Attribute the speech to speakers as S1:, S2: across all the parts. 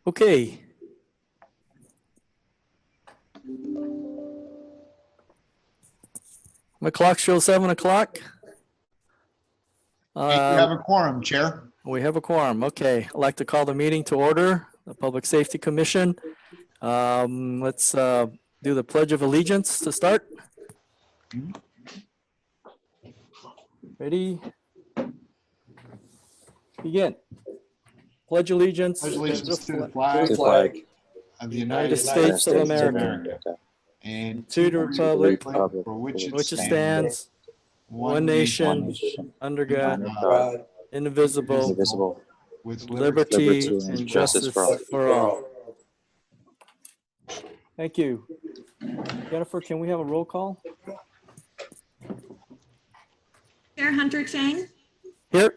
S1: Okay. My clock shows 7 o'clock.
S2: You have a quorum, Chair.
S1: We have a quorum. Okay, I'd like to call the meeting to order, the Public Safety Commission. Let's do the Pledge of Allegiance to start. Ready? Begin. Pledge allegiance
S2: Pledge allegiance to the
S1: the
S2: flag of the
S1: United States of America
S2: and
S1: to the republic
S2: for which
S1: which
S2: it
S1: it
S2: stands,
S1: stands, one nation, under God, indivisible,
S2: with
S1: liberty and justice for all. Thank you. Jennifer, can we have a roll call?
S3: Chair Hunter Chang,
S1: Here.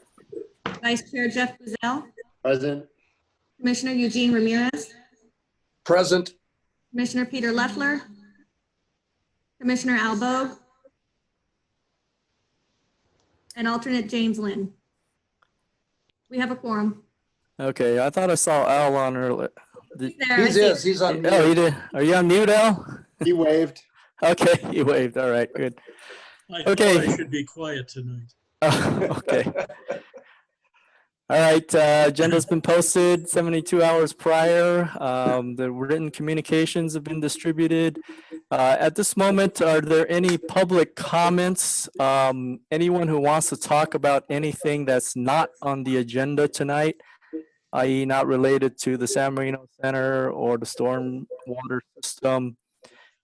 S3: Vice Chair Jeff Buzzell,
S4: Present.
S3: Commissioner Eugene Ramirez,
S4: Present.
S3: Commissioner Peter Leffler, Commissioner Al Bogue, and alternate James Lynn. We have a quorum.
S1: Okay, I thought I saw Al on earlier.
S3: He's there.
S4: He's on
S1: Oh,
S4: mute.
S1: you did. Are you on mute, Al?
S4: He waved.
S1: Okay, you waved. All right, good.
S5: I
S1: Okay.
S5: thought I should be quiet tonight.
S1: Okay. All right, agenda's been posted 72 hours prior. The written communications have been distributed. At this moment, are there any public comments? Anyone who wants to talk about anything that's not on the agenda tonight, i.e. not related to the San Marino Center or the stormwater system?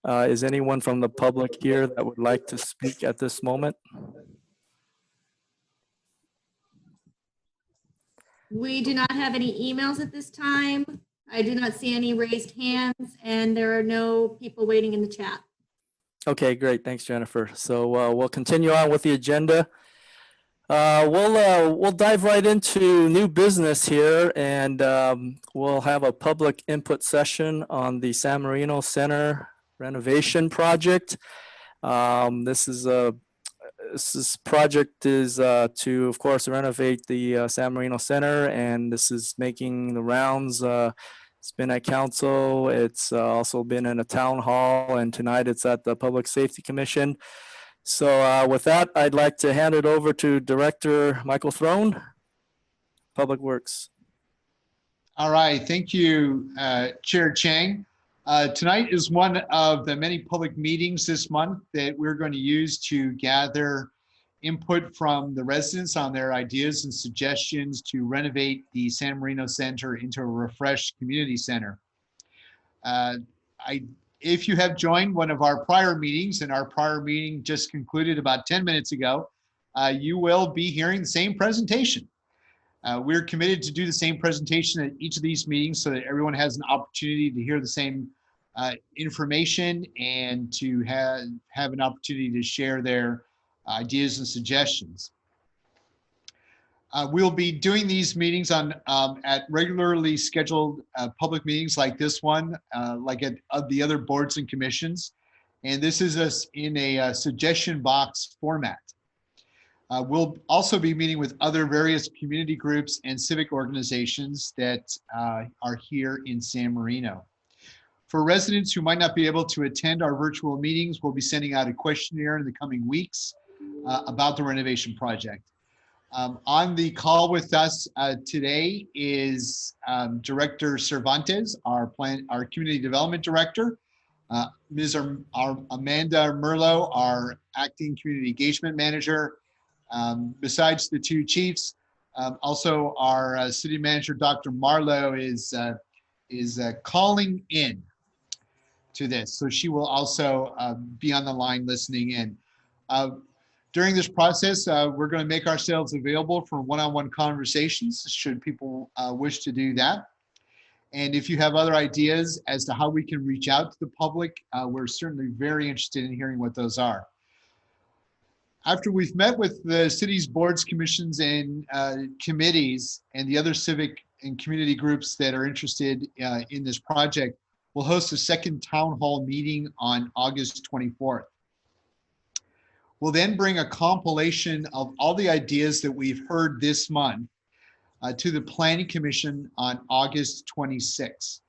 S1: Is anyone from the public here that would like to speak at this moment?
S3: We do not have any emails at this time. I do not see any raised hands, and there are no people waiting in the chat.
S1: Okay, great. Thanks, Jennifer. So we'll continue on with the agenda. We'll dive right into new business here, and we'll have a public input session on the San Marino Center renovation project. This project is to, of course, renovate the San Marino Center, and this is making the rounds. It's been at council. It's also been in a town hall, and tonight it's at the Public Safety Commission. So with that, I'd like to hand it over to Director Michael Throne, Public Works.
S2: All right, thank you, Chair Chang. Tonight is one of the many public meetings this month that we're going to use to gather input from the residents on their ideas and suggestions to renovate the San Marino Center into a refreshed community center. If you have joined one of our prior meetings, and our prior meeting just concluded about 10 minutes ago, you will be hearing the same presentation. We're committed to do the same presentation at each of these meetings so that everyone has an opportunity to hear the same information and to have an opportunity to share their ideas and suggestions. We'll be doing these meetings at regularly scheduled public meetings like this one, like at the other boards and commissions. And this is in a suggestion box format. We'll also be meeting with other various community groups and civic organizations that are here in San Marino. For residents who might not be able to attend our virtual meetings, we'll be sending out a questionnaire in the coming weeks about the renovation project. On the call with us today is Director Cervantes, our Community Development Director, Ms. Amanda Merlo, our Acting Community Engagement Manager. Besides the two chiefs, also our City Manager, Dr. Marlowe, is calling in to this. So she will also be on the line listening in. During this process, we're going to make ourselves available for one-on-one conversations, should people wish to do that. And if you have other ideas as to how we can reach out to the public, we're certainly very interested in hearing what those are. After we've met with the city's boards, commissions, and committees, and the other civic and community groups that are interested in this project, we'll host a second town hall meeting on August 24th. We'll then bring a compilation of all the ideas that we've heard this month to the Planning Commission on August 26th.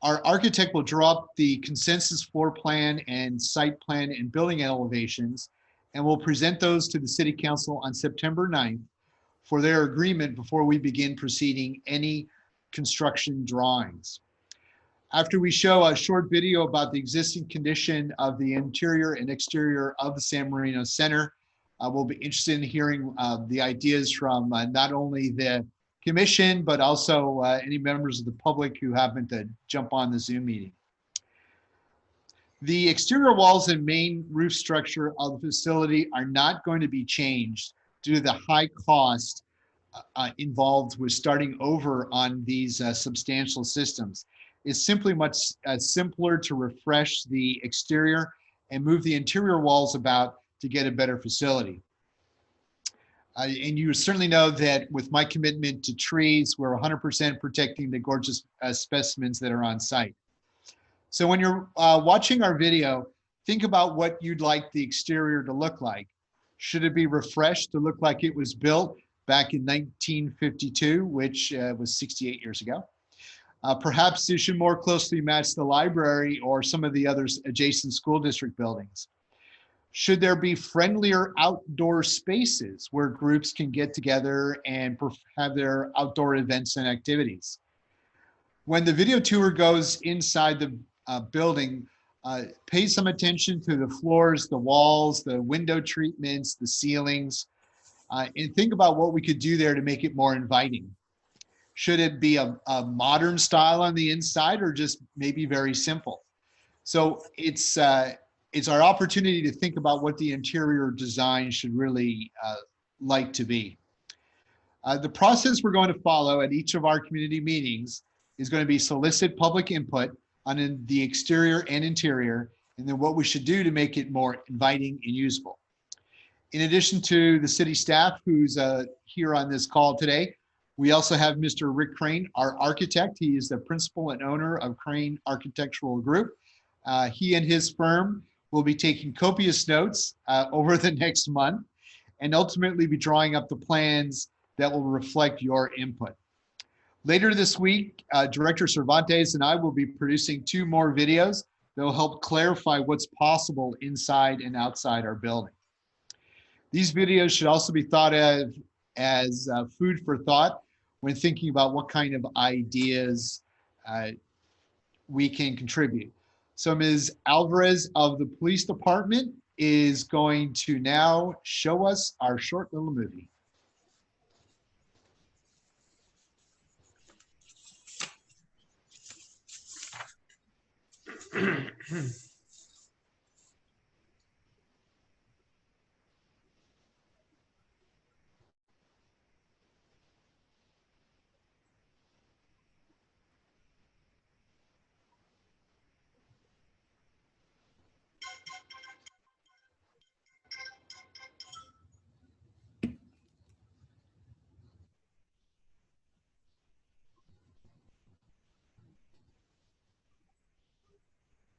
S2: Our architect will draw up the consensus floor plan and site plan and building elevations, and will present those to the City Council on September 9th for their agreement before we begin proceeding any construction drawings. After we show a short video about the existing condition of the interior and exterior of the San Marino Center, we'll be interested in hearing the ideas from not only the commission, but also any members of the public who happen to jump on the Zoom meeting. The exterior walls and main roof structure of the facility are not going to be changed due to the high cost involved with starting over on these substantial systems. It's simply much simpler to refresh the exterior and move the interior walls about to get a better facility. And you certainly know that with my commitment to trees, we're 100% protecting the gorgeous specimens that are on site. So when you're watching our video, think about what you'd like the exterior to look like. Should it be refreshed to look like it was built back in 1952, which was 68 years ago? Perhaps it should more closely match the library or some of the other adjacent school district buildings. Should there be friendlier outdoor spaces where groups can get together and have their outdoor events and activities? When the video tour goes inside the building, pay some attention to the floors, the walls, the window treatments, the ceilings, and think about what we could do there to make it more inviting. Should it be a modern style on the inside or just maybe very simple? So it's our opportunity to think about what the interior design should really like to be. The process we're going to follow at each of our community meetings is going to be solicit public input on the exterior and interior, and then what we should do to make it more inviting and useful. In addition to the city staff who's here on this call today, we also have Mr. Rick Crane, our architect. He is the principal and owner of Crane Architectural Group. He and his firm will be taking copious notes over the next month and ultimately be drawing up the plans that will reflect your input. Later this week, Director Cervantes and I will be producing 2 more videos that will help clarify what's possible inside and outside our building. These videos should also be thought of as food for thought when thinking about what kind of ideas we can contribute. So Ms. Alvarez of the police department is going to now show us our short little movie.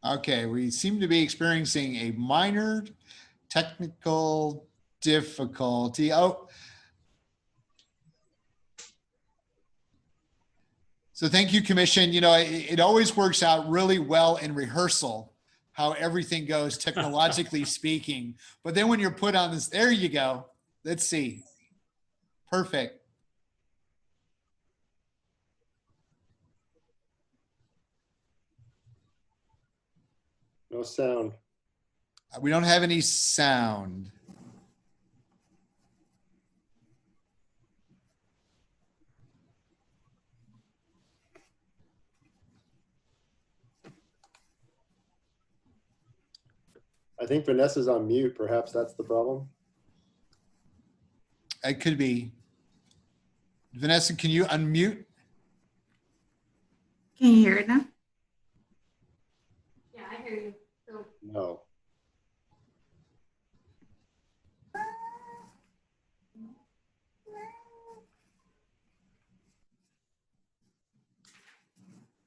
S2: Okay, we seem to be experiencing a minor technical difficulty. Oh. So thank you, Commission. You know, it always works out really well in rehearsal, how everything goes technologically speaking. But then when you're put on this, there you go. Let's see. Perfect.
S4: No sound.
S2: We don't have any sound.
S4: I think Vanessa's on mute. Perhaps that's the problem.
S2: It could be. Vanessa, can you unmute?
S3: Can you hear it now? Yeah, I hear you. So
S4: No.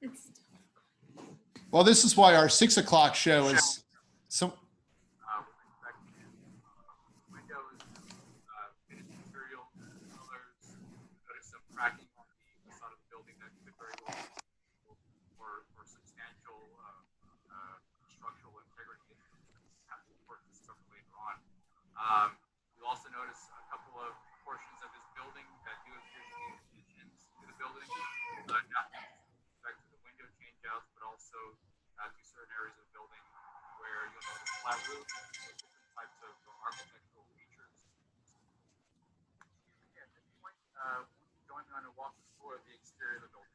S3: it's
S2: Well, this is why our 6 o'clock show is so.
S6: You'll also notice a couple of portions of this building that do appear to be additions to the building, not with respect to the window change outs, but also to certain areas of the building where you'll notice flat roofs or different types of architectural features. Yeah, at this point, join me on a walk the tour of the exterior of the building.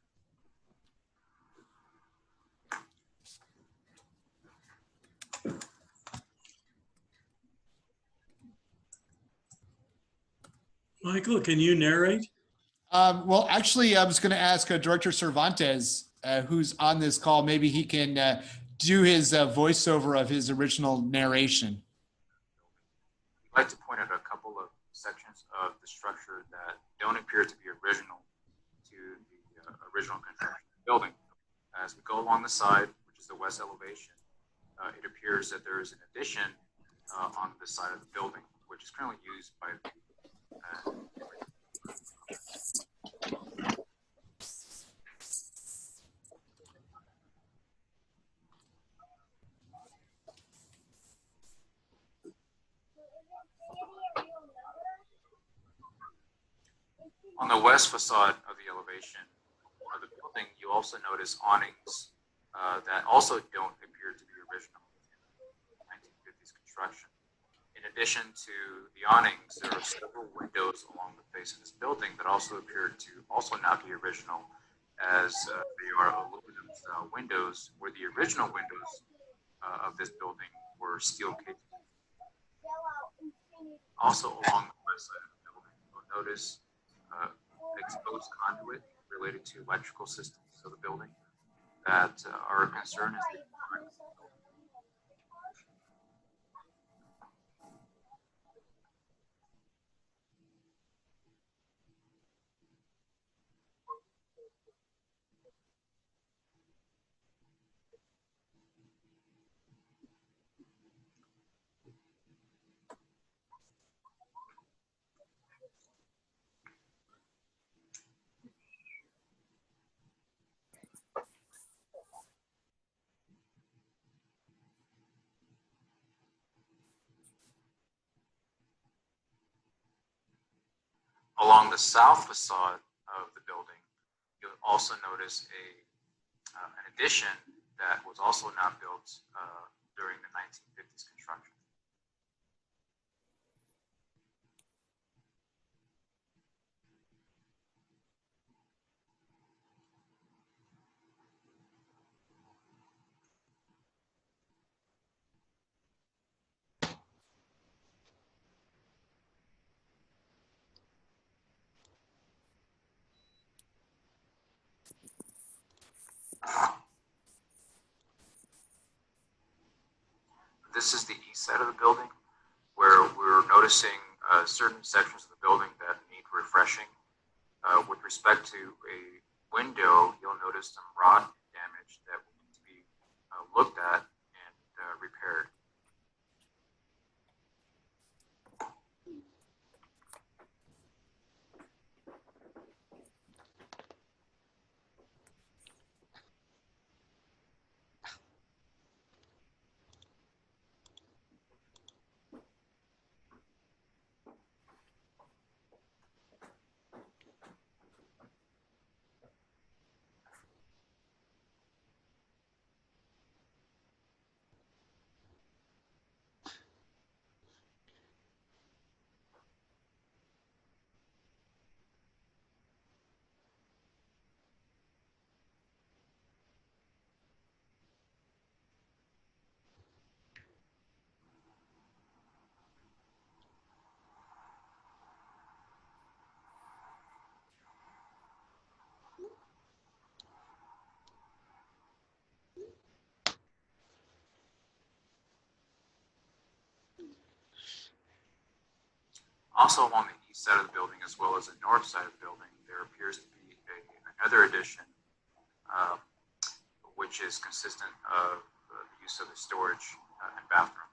S5: Michael, can you narrate?
S2: Well, actually, I was going to ask Director Cervantes, who's on this call, maybe he can do his voiceover of his original narration.
S6: I'd like to point out a couple of sections of the structure that don't appear to be original to the original construction of the building. As we go along the side, which is the west elevation, it appears that there is an addition on the side of the building, which is currently used by on the west facade of the elevation of the building. You also notice awnings that also don't appear to be original in 1950s construction. In addition to the awnings, there are several windows along the face of this building that also appear to also not be original, as they are aluminum style windows, where the original windows of this building were steel cases. Also along the west side of the building, you'll notice exposed conduit related to electrical systems of the building that are a concern as they along the south facade of the building, you'll also notice an addition that was also not built during the 1950s construction. This is the east side of the building, where we're noticing certain sections of the building that need refreshing. With respect to a window, you'll notice some rot damage that will need to be looked at and repaired. Also along the east side of the building, as well as the north side of the building, there appears to be another addition, which is consistent of the use of the storage and bathroom.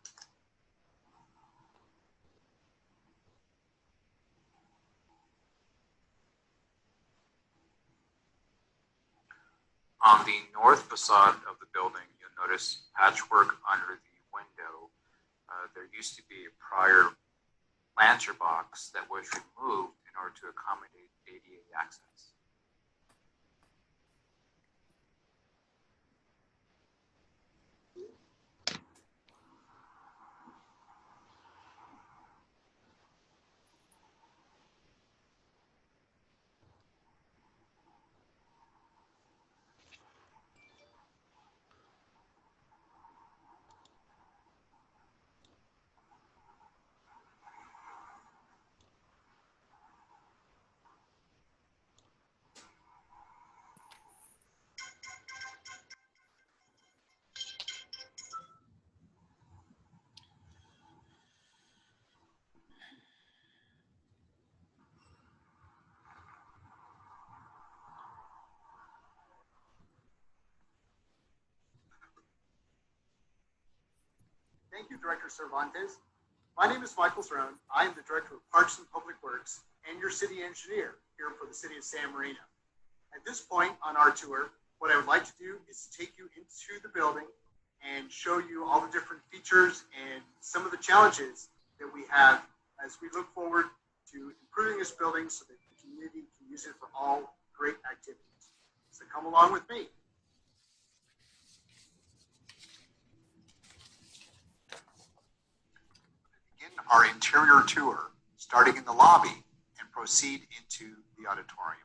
S6: On the north facade of the building, you'll notice patchwork under the window. There used to be a prior planter box that was removed in order to accommodate ADA access.
S7: Thank you, Director Cervantes. My name is Michael Throne. I am the Director of Parks and Public Works and your city engineer here for the city of San Marino. At this point on our tour, what I would like to do is take you into the building and show you all the different features and some of the challenges that we have as we look forward to improving this building so that the community can use it for all great activities. So come along with me.
S2: Begin our interior tour, starting in the lobby and proceed into the auditorium.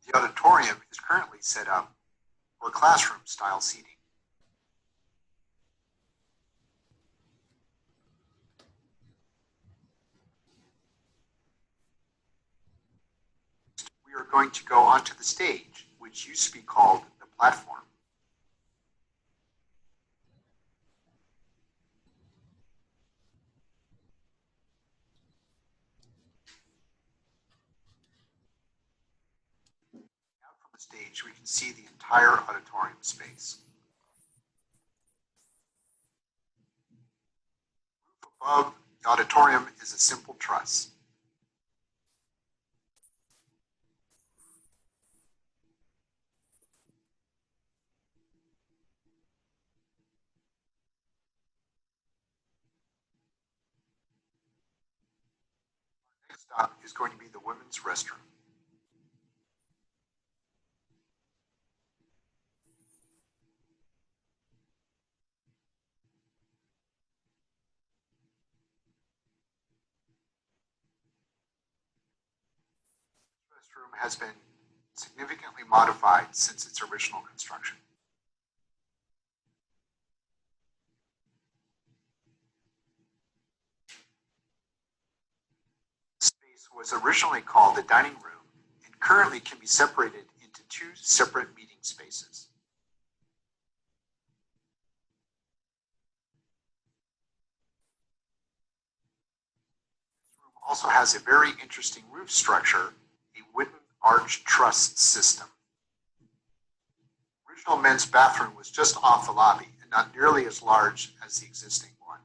S2: The auditorium is currently set up for classroom style seating. We are going to go onto the stage, which used to be called the platform. Out from the stage, we can see the entire auditorium space. Above the auditorium is a simple truss. Next stop is going to be the women's restroom. This restroom has been significantly modified since its original construction. The space was originally called the dining room and currently can be separated into two separate meeting spaces. This room also has a very interesting roof structure, a wooden arch truss system. The original men's bathroom was just off the lobby and not nearly as large as the existing one.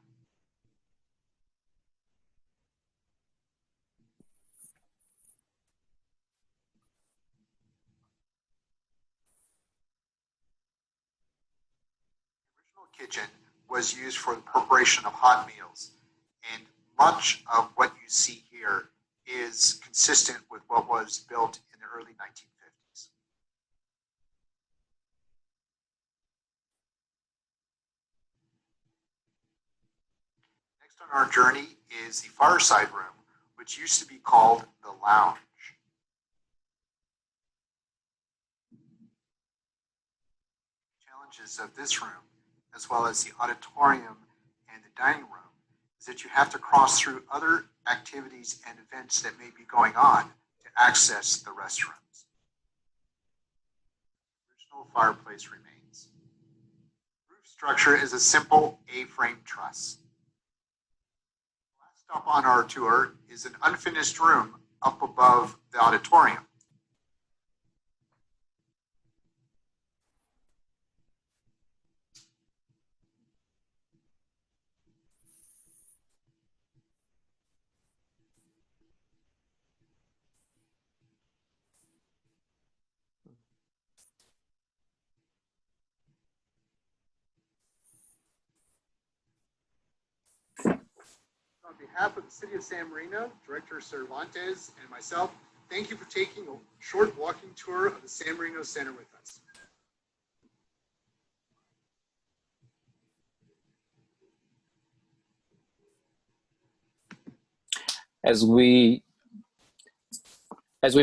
S2: The original kitchen was used for the preparation of hot meals, and much of what you see here is consistent with what was built in the early 1950s. Next on our journey is the fireside room, which used to be called the lounge. Challenges of this room, as well as the auditorium and the dining room, is that you have to cross through other activities and events that may be going on to access the restrooms. The original fireplace remains. The roof structure is a simple A-frame truss. The last stop on our tour is an unfinished room up above the auditorium.
S7: On behalf of the City of San Marino, Director Cervantes and myself, thank you for taking a short walking tour of the San Marino Center with us.
S8: As we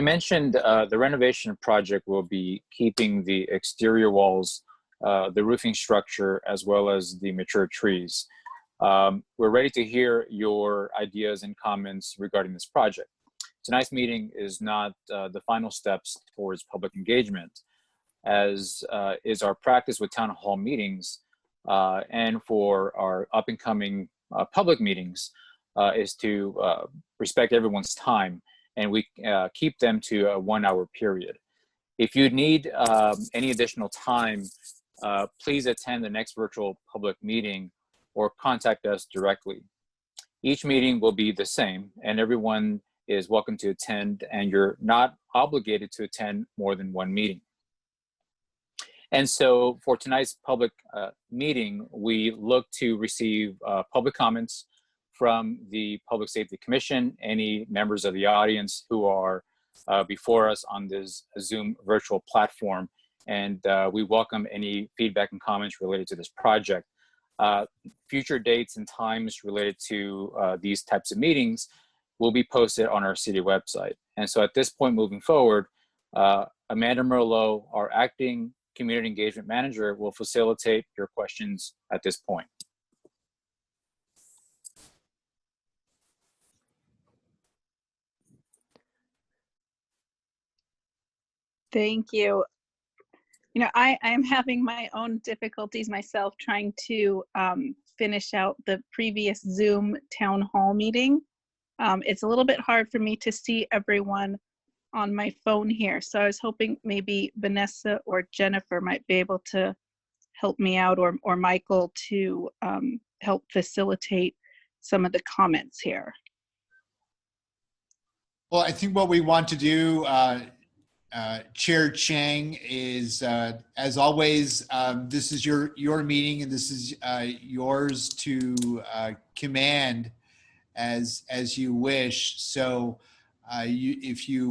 S8: mentioned, the renovation project will be keeping the exterior walls, the roofing structure, as well as the mature trees. We're ready to hear your ideas and comments regarding this project. Tonight's meeting is not the final steps towards public engagement, as is our practice with town hall meetings and for our up and coming public meetings, is to respect everyone's time, and we keep them to a 1 hour period. If you need any additional time, please attend the next virtual public meeting or contact us directly. Each meeting will be the same, and everyone is welcome to attend, and you're not obligated to attend more than one meeting. And so for tonight's public meeting, we look to receive public comments from the Public Safety Commission, any members of the audience who are before us on this Zoom virtual platform. And we welcome any feedback and comments related to this project. Future dates and times related to these types of meetings will be posted on our city website. And so at this point moving forward, Amanda Merlot, our acting community engagement manager, will facilitate your questions at this point.
S9: Thank you. You know, I am having my own difficulties myself trying to finish out the previous Zoom town hall meeting. It's a little bit hard for me to see everyone on my phone here. So I was hoping maybe Vanessa or Jennifer might be able to help me out, or Michael, to help facilitate some of the comments here.
S2: Well, I think what we want to do, Chair Chang, is, as always, this is your meeting, and this is yours to command as you wish. So if you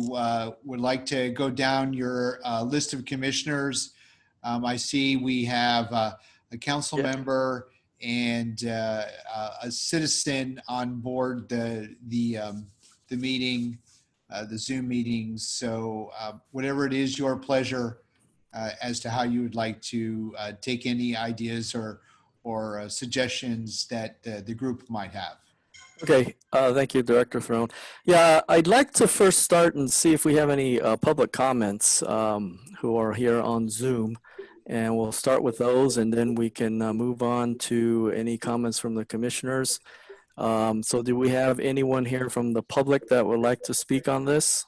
S2: would like to go down your list of commissioners, I see we have a council member and a citizen on board the meeting, the Zoom meetings. So whatever it is, your pleasure as to how you would like to take any ideas or suggestions that the group might have.
S1: Okay, thank you, Director Throne. Yeah, I'd like to first start and see if we have any public comments who are here on Zoom. And we'll start with those, and then we can move on to any comments from the commissioners. So do we have anyone here from the public that would like to speak on this?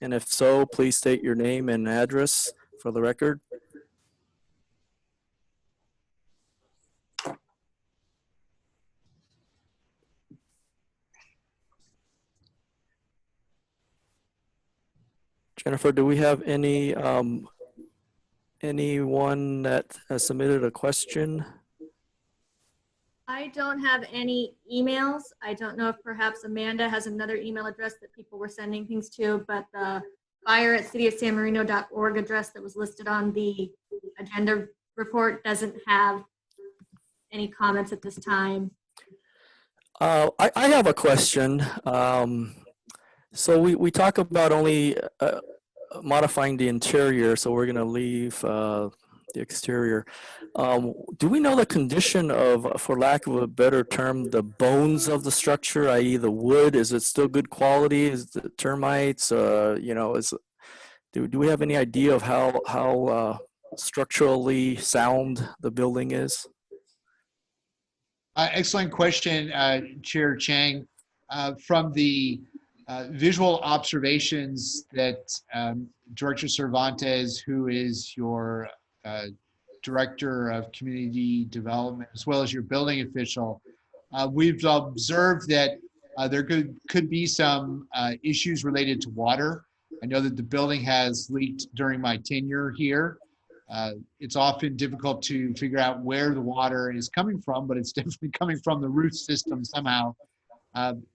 S1: And if so, please state your name and address for the record. Jennifer, do we have any anyone that has submitted a question?
S3: I don't have any emails. I don't know if perhaps Amanda has another email address that people were sending things to, but the fire@cityofsanmarino.org address that was listed on the agenda report doesn't have any comments at this time.
S1: I have a question. So we talk about only modifying the interior, so we're going to leave the exterior. Do we know the condition of, for lack of a better term, the bones of the structure, i.e. the wood? Is it still good quality? Is the termites, you know, do we have any idea of how structurally sound the building is?
S2: Excellent question, Chair Chang. From the visual observations that Director Cervantes, who is your Director of Community Development, as well as your building official, we've observed that there could be some issues related to water. I know that the building has leaked during my tenure here. It's often difficult to figure out where the water is coming from, but it's definitely coming from the roof system somehow.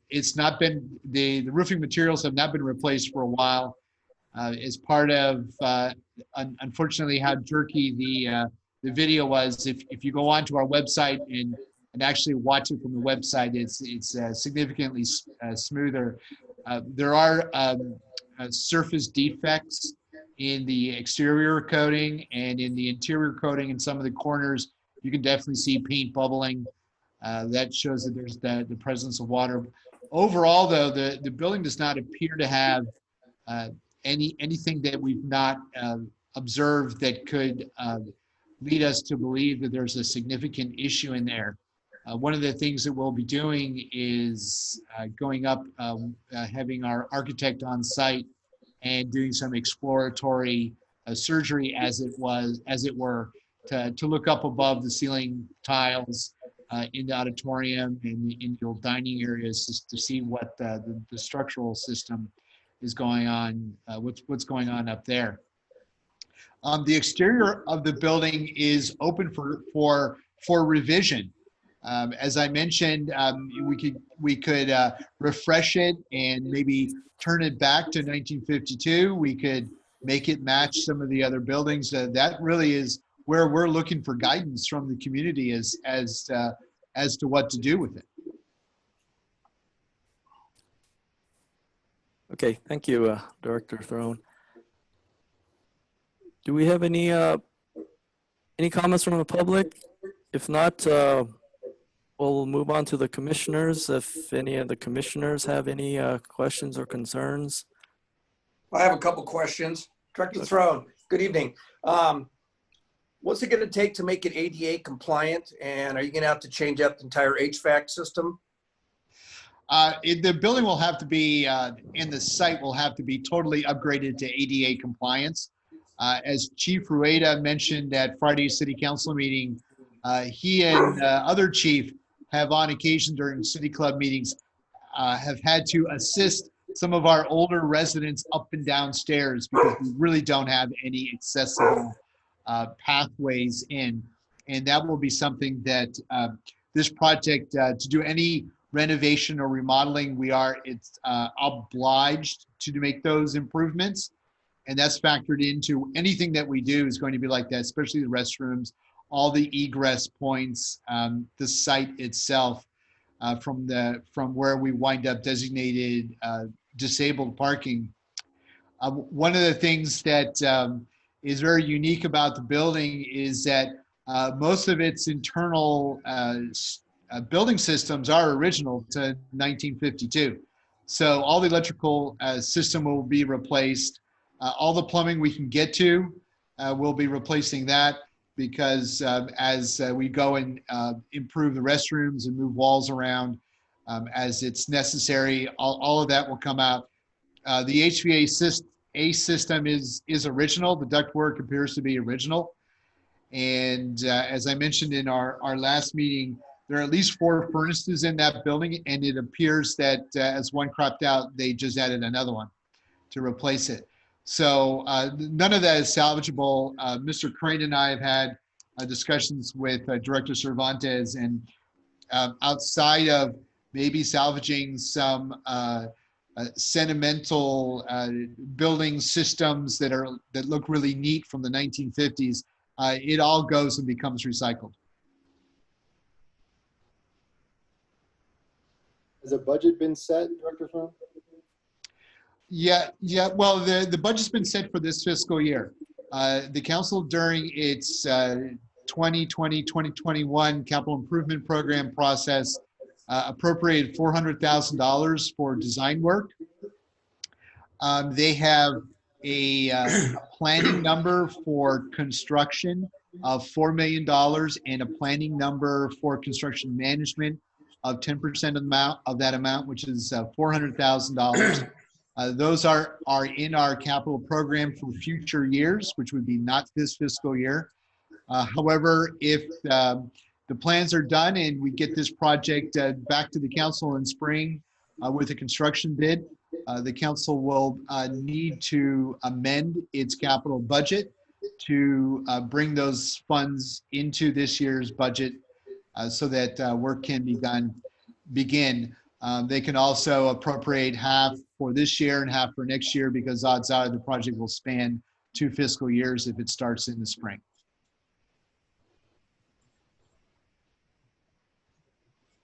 S2: It's not been, the roofing materials have not been replaced for a while. As part of, unfortunately, how jerky the video was. If you go onto our website and actually watch it from the website, it's significantly smoother. There are surface defects in the exterior coating and in the interior coating. In some of the corners, you can definitely see paint bubbling. That shows that there's the presence of water. Overall, though, the building does not appear to have anything that we've not observed that could lead us to believe that there's a significant issue in there. One of the things that we'll be doing is going up, having our architect on site and doing some exploratory surgery, as it were, to look up above the ceiling tiles in the auditorium and in the dining areas, just to see what the structural system is going on, what's going on up there. The exterior of the building is open for revision. As I mentioned, we could refresh it and maybe turn it back to 1952. We could make it match some of the other buildings. That really is where we're looking for guidance from the community as to what to do with it.
S1: Okay, thank you, Director Throne. Do we have any comments from the public? If not, we'll move on to the commissioners. If any of the commissioners have any questions or concerns.
S10: I have a couple questions. Director Throne, good evening. What's it going to take to make it ADA compliant? And are you going to have to change up the entire HVAC system?
S2: The building will have to be, and the site will have to be totally upgraded to ADA compliance. As Chief Rueda mentioned at Friday's City Council meeting, he and other chief have on occasion during City Club meetings have had to assist some of our older residents up and down stairs because we really don't have any accessible pathways in. And that will be something that this project, to do any renovation or remodeling, it's obliged to make those improvements. And that's factored into anything that we do is going to be like that, especially the restrooms, all the egress points, the site itself, from where we wind up designated disabled parking. One of the things that is very unique about the building is that most of its internal building systems are original to 1952. So all the electrical system will be replaced. All the plumbing we can get to, we'll be replacing that, because as we go and improve the restrooms and move walls around as it's necessary, all of that will come out. The HVAC system is original. The ductwork appears to be original. And as I mentioned in our last meeting, there are at least 4 furnaces in that building, and it appears that as one cropped out, they just added another one to replace it. So none of that is salvageable. Mr. Crane and I have had discussions with Director Cervantes, and outside of maybe salvaging some sentimental building systems that look really neat from the 1950s, it all goes and becomes recycled.
S4: Has a budget been set, Director Throne?
S2: Yeah. Well, the budget's been set for this fiscal year. The council, during its 2020-2021 capital improvement program process, appropriated $400,000 for design work. They have a planning number for construction of $4 million and a planning number for construction management of 10% of that amount, which is $400,000. Those are in our capital program for future years, which would be not this fiscal year. However, if the plans are done and we get this project back to the council in spring with a construction bid, the council will need to amend its capital budget to bring those funds into this year's budget so that work can begin. They can also appropriate half for this year and half for next year, because odds are the project will span 2 fiscal years if it starts in the spring.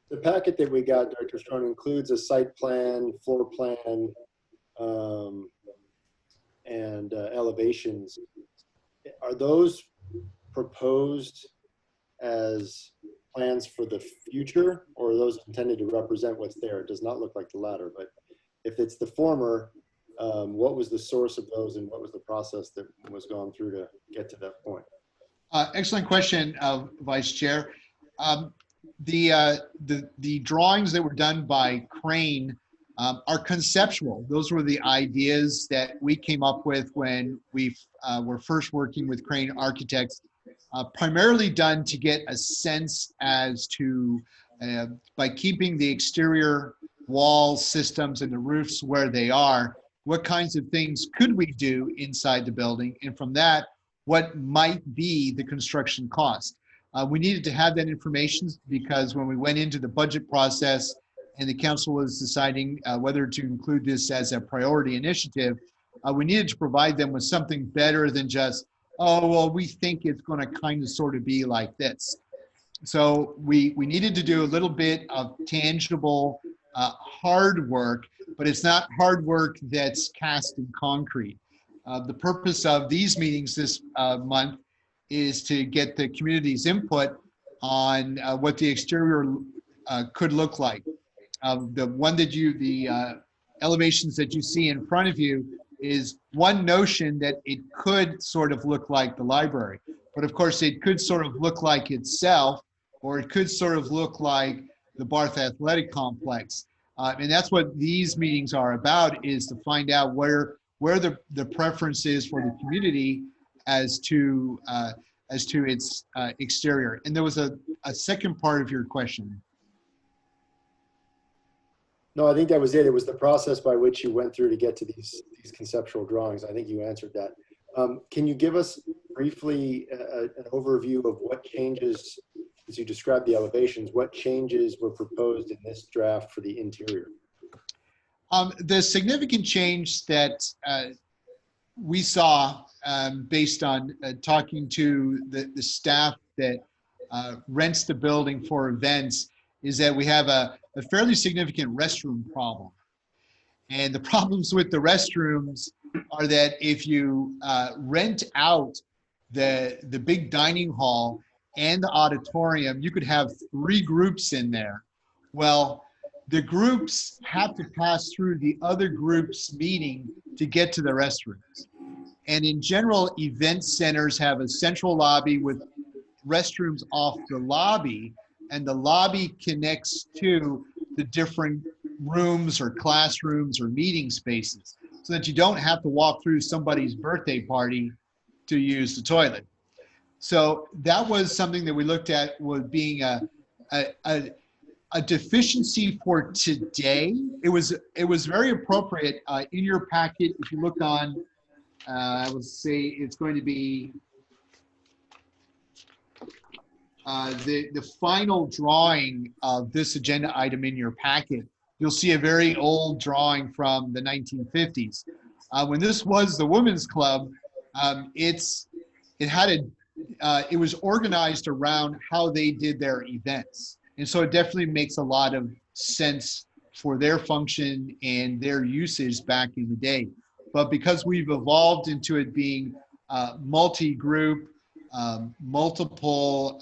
S4: The packet that we got, Director Strong, includes a site plan, floor plan, and elevations. Are those proposed as plans for the future, or are those intended to represent what's there? It does not look like the latter, but if it's the former, what was the source of those and what was the process that was gone through to get to that point?
S2: Excellent question, Vice Chair. The drawings that were done by Crane are conceptual. Those were the ideas that we came up with when we were first working with Crane Architects, primarily done to get a sense as to, by keeping the exterior wall systems and the roofs where they are, what kinds of things could we do inside the building? And from that, what might be the construction cost? We needed to have that information because when we went into the budget process and the council was deciding whether to include this as a priority initiative, we needed to provide them with something better than just, oh, well, we think it's going to kind of sort of be like this. So we needed to do a little bit of tangible hard work, but it's not hard work that's cast in concrete. The purpose of these meetings this month is to get the community's input on what the exterior could look like. The elevations that you see in front of you is one notion that it could sort of look like the library, but of course it could sort of look like itself, or it could sort of look like the Barth Athletic Complex. And that's what these meetings are about, is to find out where the preference is for the community as to its exterior. And there was a second part of your question.
S4: No, I think that was it. It was the process by which you went through to get to these conceptual drawings. I think you answered that. Can you give us briefly an overview of what changes, as you described the elevations, what changes were proposed in this draft for the interior?
S2: The significant change that we saw based on talking to the staff that rents the building for events is that we have a fairly significant restroom problem. And the problems with the restrooms are that if you rent out the big dining hall and the auditorium, you could have 3 groups in there. Well, the groups have to pass through the other group's meeting to get to the restrooms. And in general, event centers have a central lobby with restrooms off the lobby, and the lobby connects to the different rooms or classrooms or meeting spaces, so that you don't have to walk through somebody's birthday party to use the toilet. So that was something that we looked at was being a deficiency for today. It was very appropriate in your packet. If you look on, I would say it's going to be the final drawing of this agenda item in your packet. You'll see a very old drawing from the 1950s. When this was the Women's Club, it was organized around how they did their events. And so it definitely makes a lot of sense for their function and their usage back in the day. But because we've evolved into it being multi-group, multiple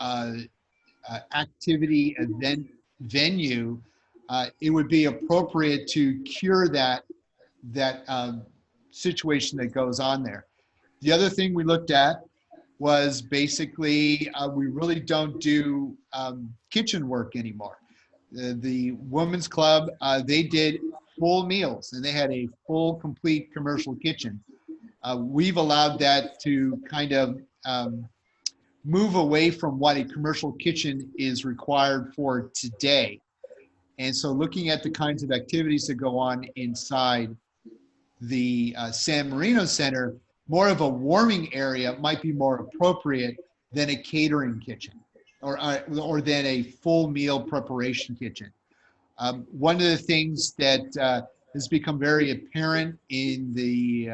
S2: activity event venue, it would be appropriate to cure that situation that goes on there. The other thing we looked at was basically we really don't do kitchen work anymore. The Women's Club, they did full meals and they had a full, complete commercial kitchen. We've allowed that to kind of move away from what a commercial kitchen is required for today. And so looking at the kinds of activities that go on inside the San Marino Center, more of a warming area might be more appropriate than a catering kitchen or than a full meal preparation kitchen. One of the things that has become very apparent in the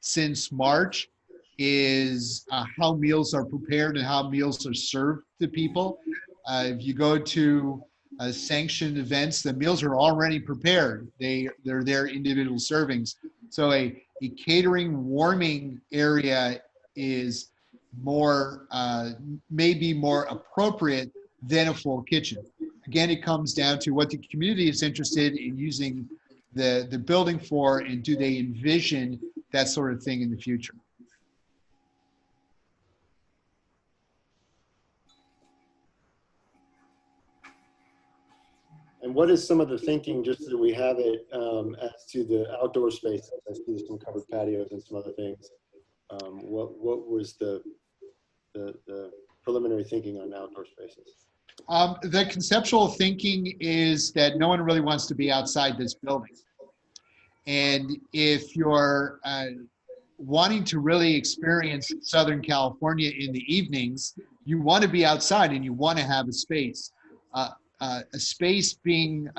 S2: since March is how meals are prepared and how meals are served to people. If you go to sanctioned events, the meals are already prepared. They're their individual servings. So a catering warming area is more maybe more appropriate than a full kitchen. Again, it comes down to what the community is interested in using the building for, and do they envision that sort of thing in the future.
S4: And what is some of the thinking, just so that we have it, as to the outdoor spaces? I see some covered patios and some other things. What was the preliminary thinking on outdoor spaces?
S2: The conceptual thinking is that no one really wants to be outside this building. And if you're wanting to really experience Southern California in the evenings, you want to be outside and you want to have a space. A space being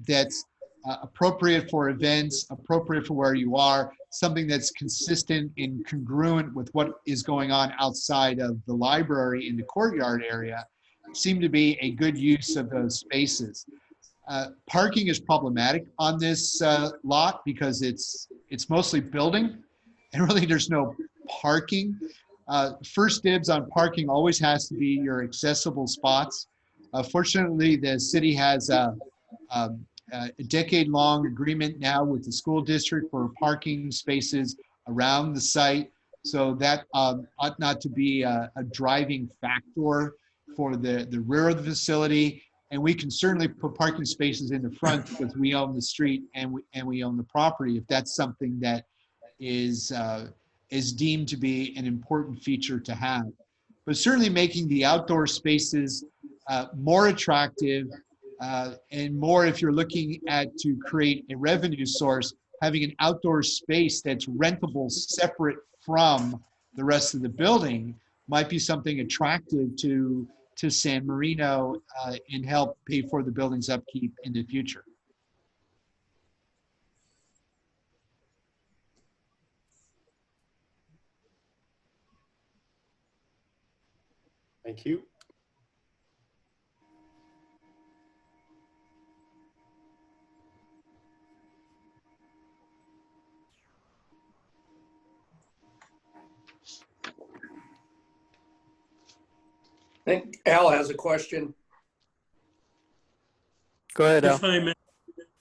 S2: that's appropriate for events, appropriate for where you are, something that's consistent and congruent with what is going on outside of the library in the courtyard area, seem to be a good use of those spaces. Parking is problematic on this lot because it's mostly building, and really there's no parking. First dibs on parking always has to be your accessible spots. Fortunately, the city has a decade-long agreement now with the school district for parking spaces around the site. So that ought not to be a driving factor for the rear of the facility. And we can certainly put parking spaces in the front because we own the street and we own the property, if that's something that is deemed to be an important feature to have. But certainly making the outdoor spaces more attractive, and more, if you're looking at to create a revenue source, having an outdoor space that's rentable separate from the rest of the building might be something attractive to San Marino and help pay for the building's upkeep in the future.
S4: Thank you.
S10: I think Al has a question.
S1: Go ahead, Al.
S5: If I may,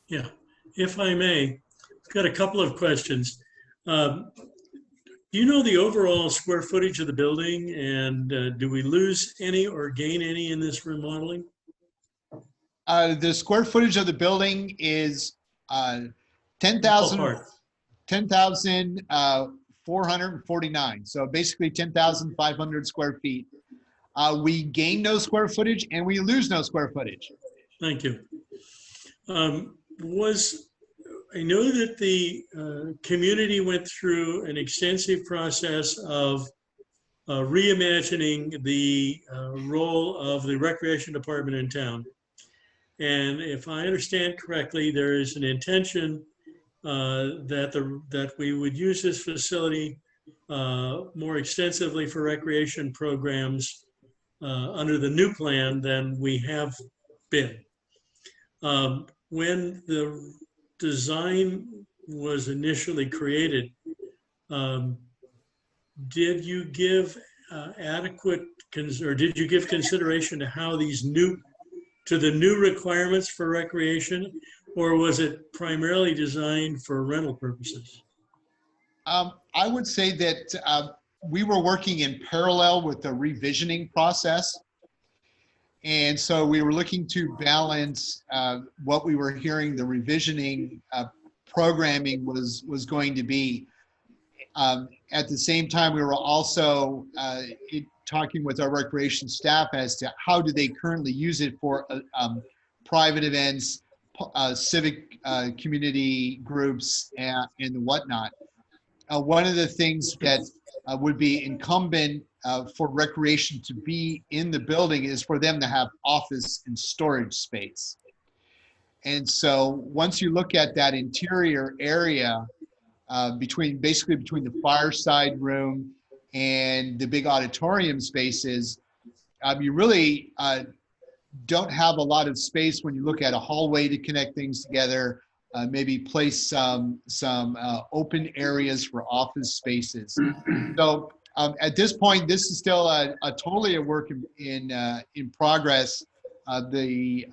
S5: yeah, if I may, I've got a couple of questions. Do you know the overall square footage of the building, and do we lose any or gain any in this remodeling?
S2: The square footage of the building is 10,449. So basically 10,500 square feet. We gain no square footage and we lose no square footage.
S5: Thank you. I know that the community went through an extensive process of reimagining the role of the recreation department in town. And if I understand correctly, there is an intention that we would use this facility more extensively for recreation programs under the new plan than we have been. When the design was initially created, did you give did you give consideration to how the new requirements for recreation, or was it primarily designed for rental purposes?
S2: I would say that we were working in parallel with the revisioning process. And so we were looking to balance what we were hearing the revisioning programming was going to be. At the same time, we were also talking with our recreation staff as to how do they currently use it for private events, civic community groups, and whatnot. One of the things that would be incumbent for recreation to be in the building is for them to have office and storage space. And so once you look at that interior area basically between the fireside room and the big auditorium spaces, you really don't have a lot of space when you look at a hallway to connect things together. Maybe place some open areas for office spaces. So at this point, this is still totally a work in progress. The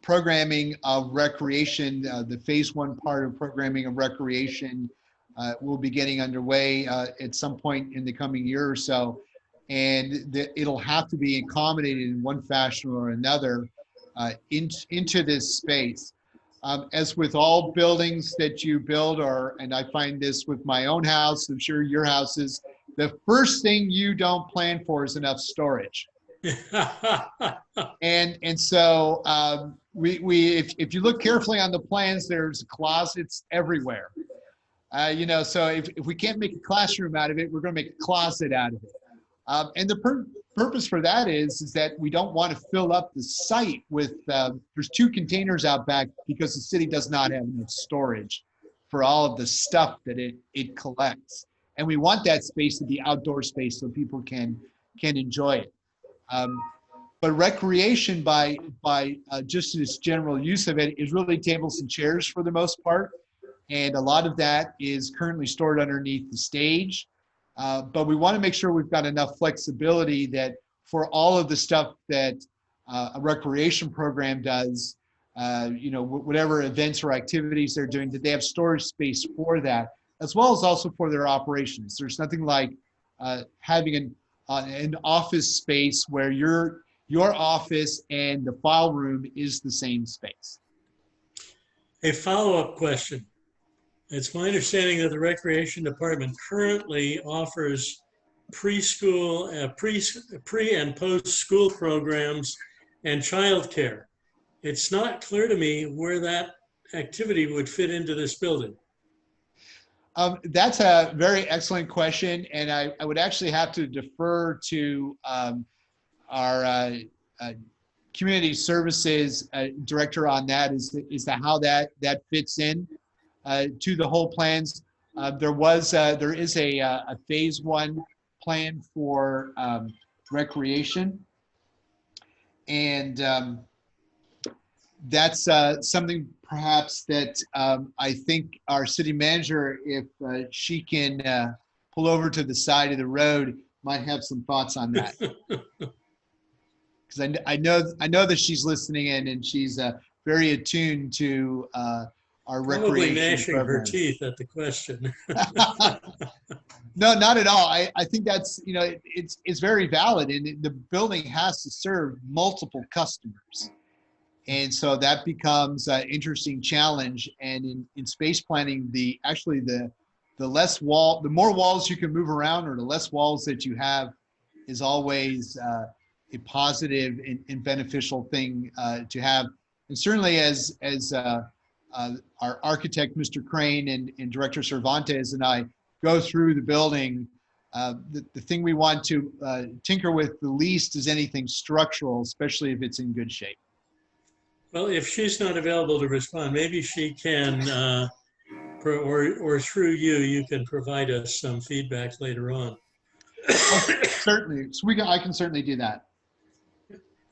S2: programming of recreation, the phase 1 part of programming of recreation will be getting underway at some point in the coming year or so. And it'll have to be accommodated in one fashion or another into this space. As with all buildings that you build, and I find this with my own house, I'm sure your house is, the first thing you don't plan for is enough storage. And so if you look carefully on the plans, there's closets everywhere. So if we can't make a classroom out of it, we're going to make a closet out of it. And the purpose for that is that we don't want to fill up the site with, there's 2 containers out back because the city does not have enough storage for all of the stuff that it collects. And we want that space to be outdoor space so people can enjoy it. But recreation by just its general use of it is really tables and chairs for the most part. And a lot of that is currently stored underneath the stage. But we want to make sure we've got enough flexibility that for all of the stuff that a recreation program does, whatever events or activities they're doing, that they have storage space for that, as well as also for their operations. There's nothing like having an office space where your office and the file room is the same space.
S5: A follow-up question. It's my understanding that the Recreation Department currently offers preschool, pre and post-school programs and childcare. It's not clear to me where that activity would fit into this building.
S2: That's a very excellent question, and I would actually have to defer to our community services director on that as to how that fits in to the whole plans. There is a phase 1 plan for recreation, and that's something perhaps that I think our city manager, if she can pull over to the side of the road, might have some thoughts on that. Because I know that she's listening in and she's very attuned to our recreation
S5: Probably gnashing
S2: programs.
S5: her teeth at the question.
S2: No, not at all. I think that's, it's very valid, and the building has to serve multiple customers. And so that becomes an interesting challenge. And in space planning, the more walls you can move around, or the less walls that you have, is always a positive and beneficial thing to have. And certainly as our architect, Mr. Crane, and Director Cervantes and I go through the building, the thing we want to tinker with the least is anything structural, especially if it's in good shape.
S5: Well, if she's not available to respond, maybe she can, or through you can provide us some feedback later on.
S2: Certainly. So I can certainly do that.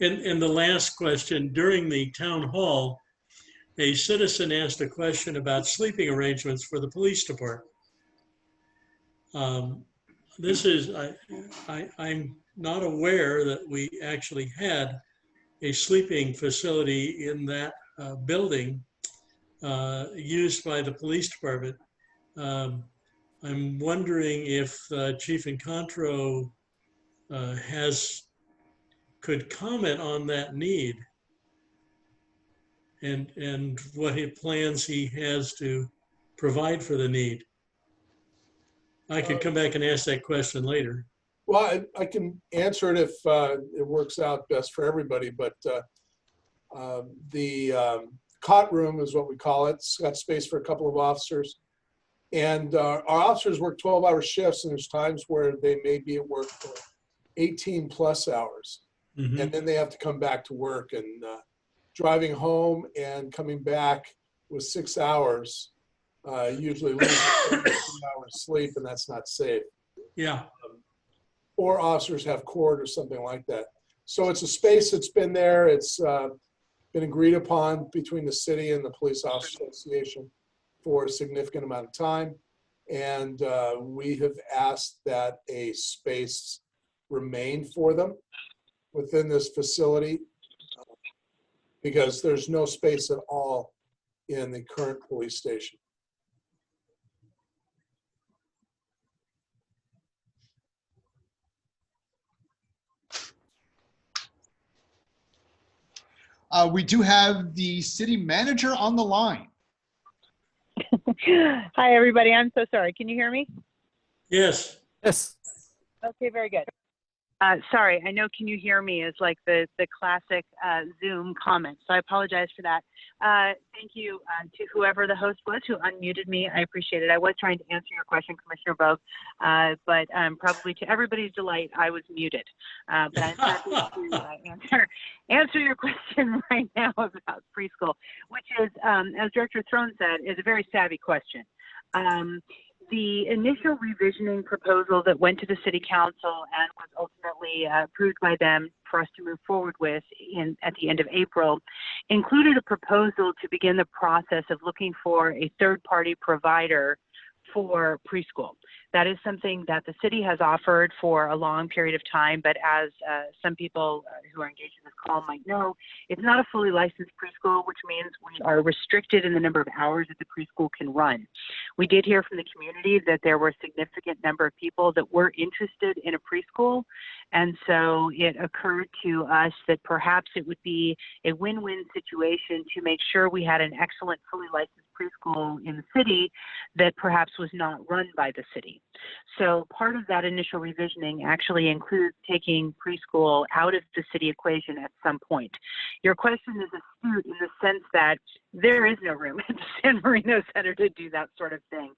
S5: And the last question, during the town hall, a citizen asked a question about sleeping arrangements for the police department. I'm not aware that we actually had a sleeping facility in that building used by the police department. I'm wondering if Chief Incontro could comment on that need and what plans he has to provide for the need. I could come back and ask that question later.
S11: Well, I can answer it if it works out best for everybody, but the cot room is what we call it. It's got space for a couple of officers. And our officers work 12-hour shifts, and there's times where they may be at work for 18+ hours. Mm-hmm. And then they have to come back to work. And driving home and coming back with 6 hours, usually losing 2 hours sleep, and that's not safe.
S5: Yeah.
S11: Or officers have court or something like that. So it's a space that's been there. It's been agreed upon between the city and the Police Officers Association for a significant amount of time. And we have asked that a space remain for them within this facility because there's no space at all in the current police station.
S2: We do have the city manager on the line.
S12: Hi, everybody. I'm so sorry. Can you hear me?
S5: Yes.
S1: Yes.
S12: Okay, very good. Sorry, I know "can you hear me" is like the classic Zoom comment, so I apologize for that. Thank you to whoever the host was who unmuted me. I appreciate it. I was trying to answer your question, Commissioner Bove, but probably to everybody's delight, I was muted. But I'm happy to answer your question right now about preschool, which is, as Director Throne said, is a very savvy question. The initial revisioning proposal that went to the City Council and was ultimately approved by them for us to move forward with at the end of April included a proposal to begin the process of looking for a third-party provider for preschool. That is something that the city has offered for a long period of time, but as some people who are engaged in this call might know, it's not a fully licensed preschool, which means we are restricted in the number of hours that the preschool can run. We did hear from the community that there were a significant number of people that were interested in a preschool, and so it occurred to us that perhaps it would be a win-win situation to make sure we had an excellent fully licensed preschool in the city that perhaps was not run by the city. So part of that initial revisioning actually includes taking preschool out of the city equation at some point. Your question is astute in the sense that there is no room at the San Marino Center to do that sort of thing.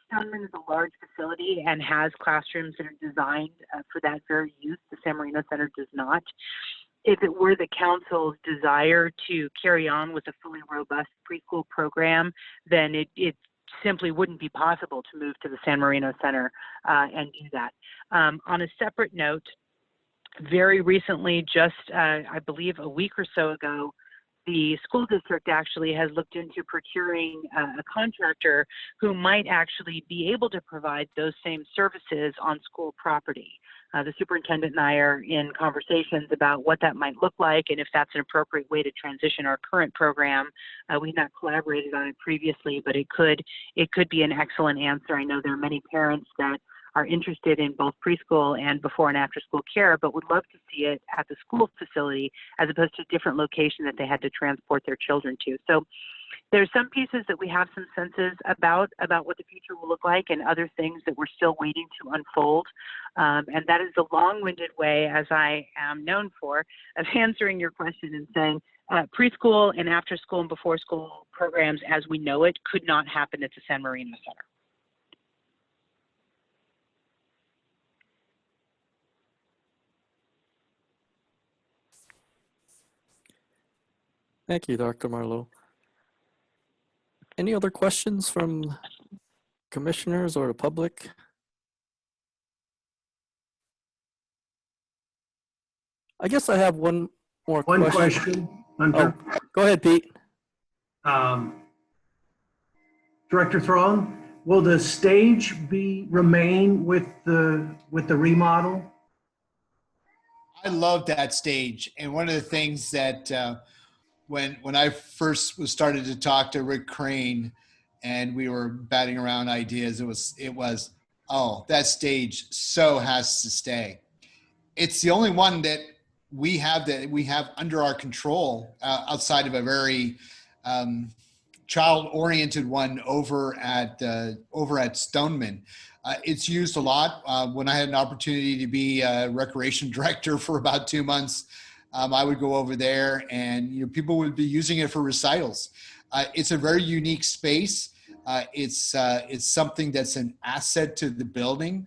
S12: Stoneman is a large facility and has classrooms that are designed for that very use. The San Marino Center does not. If it were the council's desire to carry on with a fully robust preschool program, then it simply wouldn't be possible to move to the San Marino Center and do that. On a separate note, very recently, just I believe a week or so ago, the school district actually has looked into procuring a contractor who might actually be able to provide those same services on school property. The superintendent and I are in conversations about what that might look like and if that's an appropriate way to transition our current program. We've not collaborated on it previously, but it could be an excellent answer. I know there are many parents that are interested in both preschool and before and after school care, but would love to see it at the school facility as opposed to a different location that they had to transport their children to. So there's some pieces that we have some senses about what the future will look like and other things that we're still waiting to unfold. And that is the long-winded way, as I am known for, of answering your question and saying preschool and after school and before school programs as we know it could not happen at the San Marino Center.
S1: Thank you, Dr. Marlowe. Any other questions from commissioners or the public? I guess I have one more
S13: One
S1: question.
S13: question, Hunter.
S1: Oh, go ahead, Pete.
S13: Director Throne, will the stage remain with the remodel?
S2: I love that stage. And one of the things that when I first started to talk to Rick Crane and we were batting around ideas, it was, oh, that stage so has to stay. It's the only one that we have under our control outside of a very child-oriented one over at Stoneman. It's used a lot. When I had an opportunity to be a recreation director for about 2 months, I would go over there and people would be using it for recitals. It's a very unique space. It's something that's an asset to the building.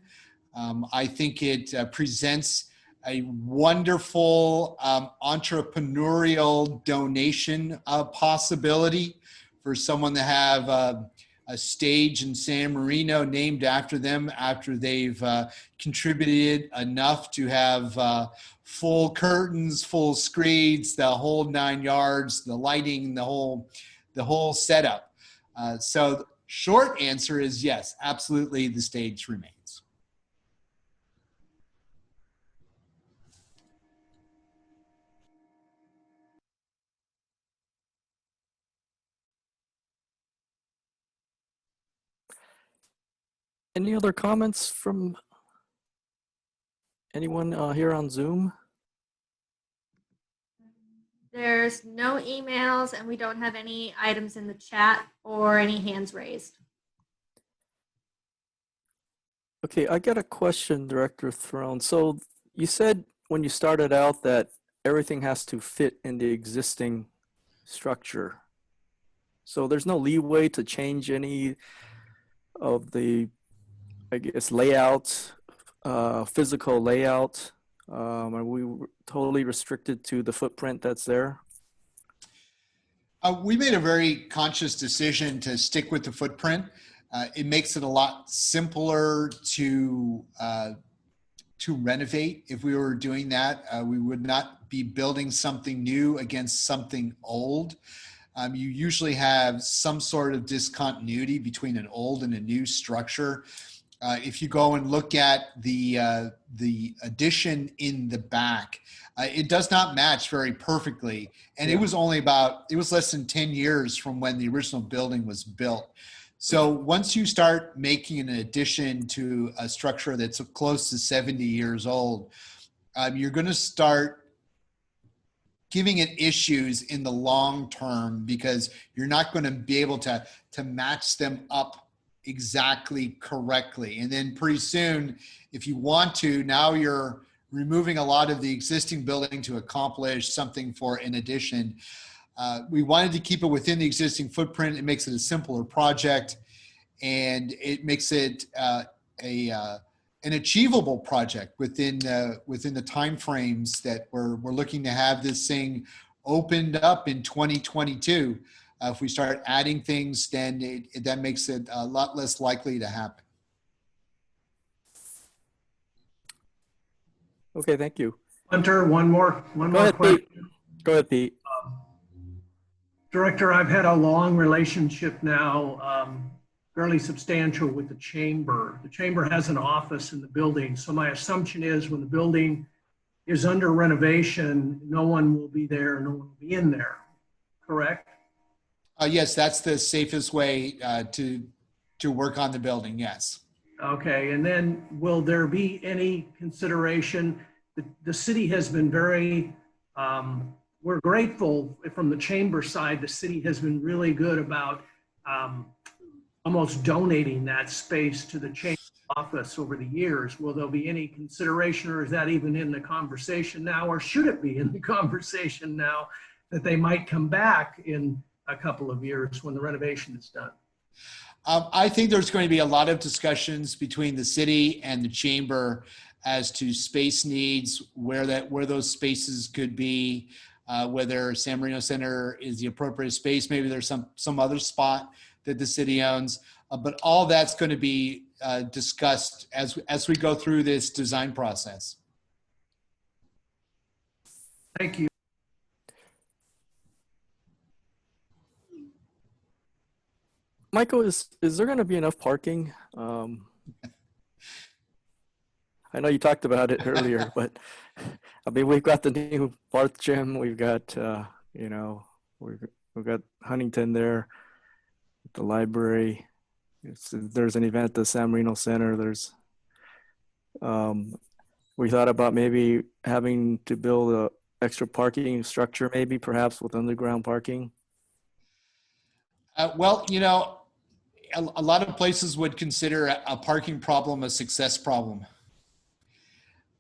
S2: I think it presents a wonderful entrepreneurial donation possibility for someone to have a stage in San Marino named after them after they've contributed enough to have full curtains, full screens, the whole 9 yards, the lighting, the whole setup. So short answer is yes, absolutely the stage remains.
S1: Any other comments from anyone here on Zoom?
S3: There's no emails and we don't have any items in the chat or any hands raised.
S1: Okay, I got a question, Director Throne. So you said when you started out that everything has to fit in the existing structure. So there's no leeway to change any of the, I guess, layout, physical layout. Are we totally restricted to the footprint that's there?
S2: We made a very conscious decision to stick with the footprint. It makes it a lot simpler to renovate. If we were doing that, we would not be building something new against something old. You usually have some sort of discontinuity between an old and a new structure. If you go and look at the addition in the back, it does not match very perfectly. And it was less than 10 years from when the original building was built. So once you start making an addition to a structure that's close to 70 years old, you're going to start giving it issues in the long term because you're not going to be able to match them up exactly correctly. And then pretty soon, if you want to, now you're removing a lot of the existing building to accomplish something for an addition. We wanted to keep it within the existing footprint. It makes it a simpler project, and it makes it an achievable project within the timeframes that we're looking to have this thing opened up in 2022. If we start adding things, then that makes it a lot less likely to happen.
S1: Okay, thank you.
S13: Hunter, one more question.
S1: Pete. Go ahead, Pete.
S13: Director, I've had a long relationship now, fairly substantial with the chamber. The chamber has an office in the building. So my assumption is when the building is under renovation, no one will be there, no one will be in there, correct?
S2: Yes, that's the safest way to work on the building, yes.
S13: Okay, and then will there be any consideration? The city has been very, we're grateful from the chamber side, the city has been really good about almost donating that space to the chamber office over the years. Will there be any consideration, or is that even in the conversation now, or should it be in the conversation now that they might come back in a couple of years when the renovation is done?
S2: I think there's going to be a lot of discussions between the city and the chamber as to space needs, where those spaces could be, whether San Marino Center is the appropriate space. Maybe there's some other spot that the city owns, but all that's going to be discussed as we go through this design process.
S13: Thank you.
S1: Michael, is there going to be enough parking? I know you talked about it earlier, but I mean, we've got the new Barth Gym. We've got, we've got Huntington there, the library. There's an event at the San Marino Center. There's, we thought about maybe having to build a extra parking structure, maybe perhaps with underground parking.
S2: Well, a lot of places would consider a parking problem a success problem.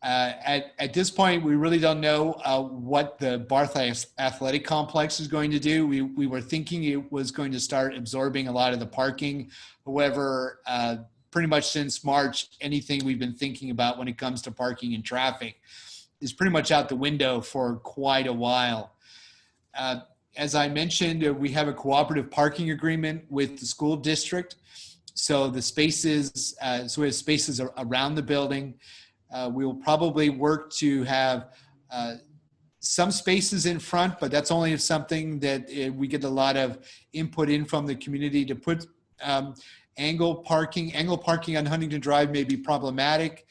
S2: At this point, we really don't know what the Barth Athletic Complex is going to do. We were thinking it was going to start absorbing a lot of the parking. However, pretty much since March, anything we've been thinking about when it comes to parking and traffic is pretty much out the window for quite a while. As I mentioned, we have a cooperative parking agreement with the school district. So the spaces, so we have spaces around the building. We will probably work to have some spaces in front, but that's only if something that we get a lot of input in from the community to put angle parking. Angle parking on Huntington Drive may be problematic.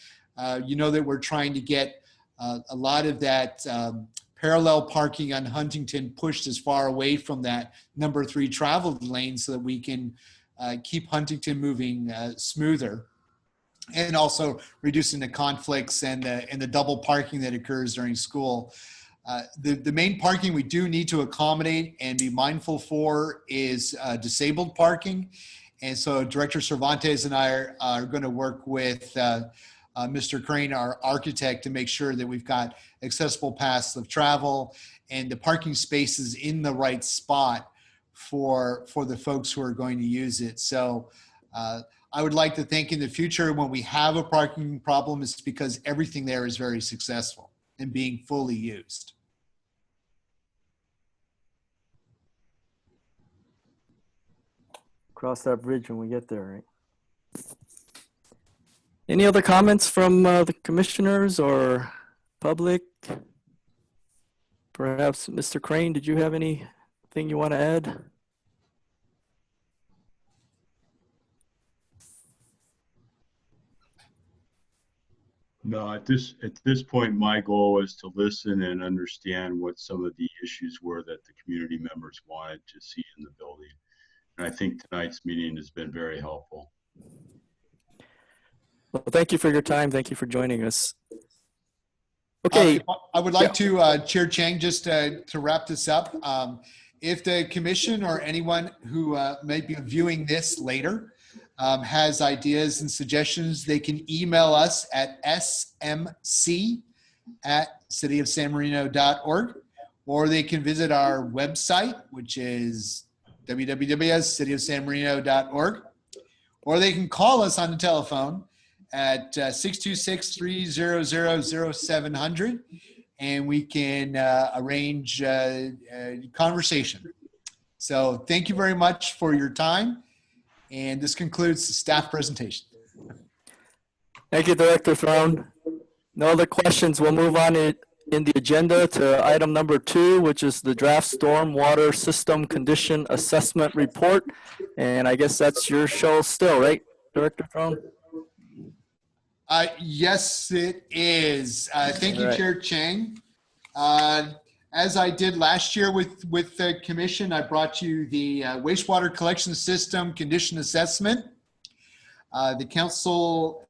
S2: You know that we're trying to get a lot of that parallel parking on Huntington pushed as far away from that number 3 travel lane so that we can keep Huntington moving smoother, and also reducing the conflicts and the double parking that occurs during school. The main parking we do need to accommodate and be mindful for is disabled parking. And so Director Cervantes and I are going to work with Mr. Crane, our architect, to make sure that we've got accessible paths of travel and the parking spaces in the right spot for the folks who are going to use it. So I would like to think in the future when we have a parking problem, it's because everything there is very successful and being fully used.
S1: Cross that bridge when we get there, right? Any other comments from the commissioners or public? Perhaps Mr. Crane, did you have anything you want to add?
S14: No, at this point, my goal was to listen and understand what some of the issues were that the community members wanted to see in the building. And I think tonight's meeting has been very helpful.
S1: Well, thank you for your time. Thank you for joining us. Okay.
S2: I would like to, Chair Chang, just to wrap this up. If the commission or anyone who may be viewing this later has ideas and suggestions, they can email us at smc@cityofsanmarino.org, or they can visit our website, which is www.cityofsanmarino.org, or they can call us on the telephone at 626-300-0700, and we can arrange a conversation. So thank you very much for your time, and this concludes the staff presentation.
S1: Thank you, Director Throne. No other questions. We'll move on in the agenda to item number 2, which is the draft stormwater system condition assessment report. And I guess that's your show still, right, Director Throne?
S2: Yes, it is. Thank you,
S1: All right.
S2: Chair Chang. As I did last year with the commission, I brought you the wastewater collection system condition assessment. The council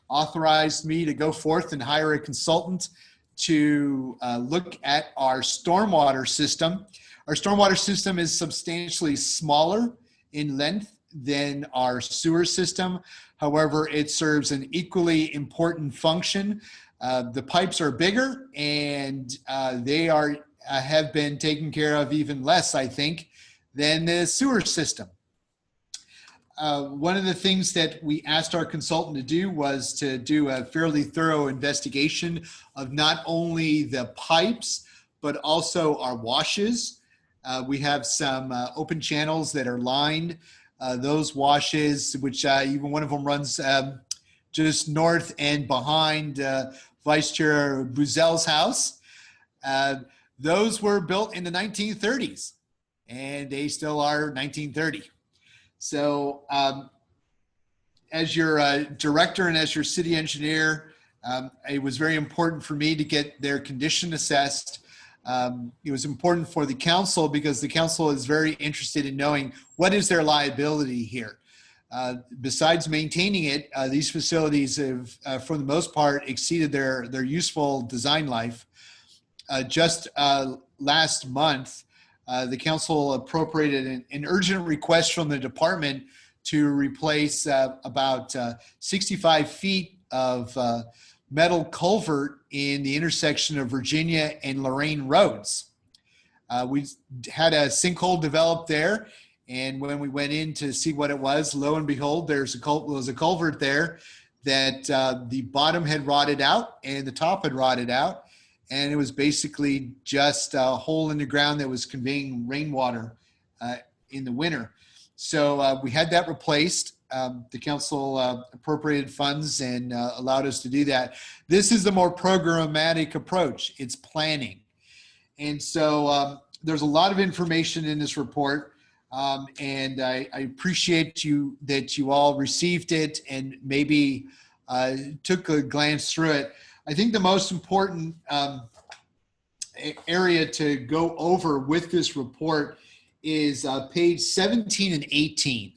S2: authorized me to go forth and hire a consultant to look at our stormwater system. Our stormwater system is substantially smaller in length than our sewer system. However, it serves an equally important function. The pipes are bigger, and they have been taken care of even less, I think, than the sewer system. One of the things that we asked our consultant to do was to do a fairly thorough investigation of not only the pipes, but also our washes. We have some open channels that are lined. Those washes, which even one of them runs just north and behind Vice Chair Buzel's house. Those were built in the 1930s, and they still are 1930. So as your director and as your city engineer, it was very important for me to get their condition assessed. It was important for the council because the council is very interested in knowing what is their liability here. Besides maintaining it, these facilities have, for the most part, exceeded their useful design life. Just last month, the council appropriated an urgent request from the department to replace about 65 feet of metal culvert in the intersection of Virginia and Lorraine roads. We had a sinkhole developed there, and when we went in to see what it was, lo and behold, there was a culvert there that the bottom had rotted out and the top had rotted out. And it was basically just a hole in the ground that was conveying rainwater in the winter. So we had that replaced. The council appropriated funds and allowed us to do that. This is the more programmatic approach. It's planning. And so there's a lot of information in this report. And I appreciate that you all received it and maybe took a glance through it. I think the most important area to go over with this report is page 17 and 18.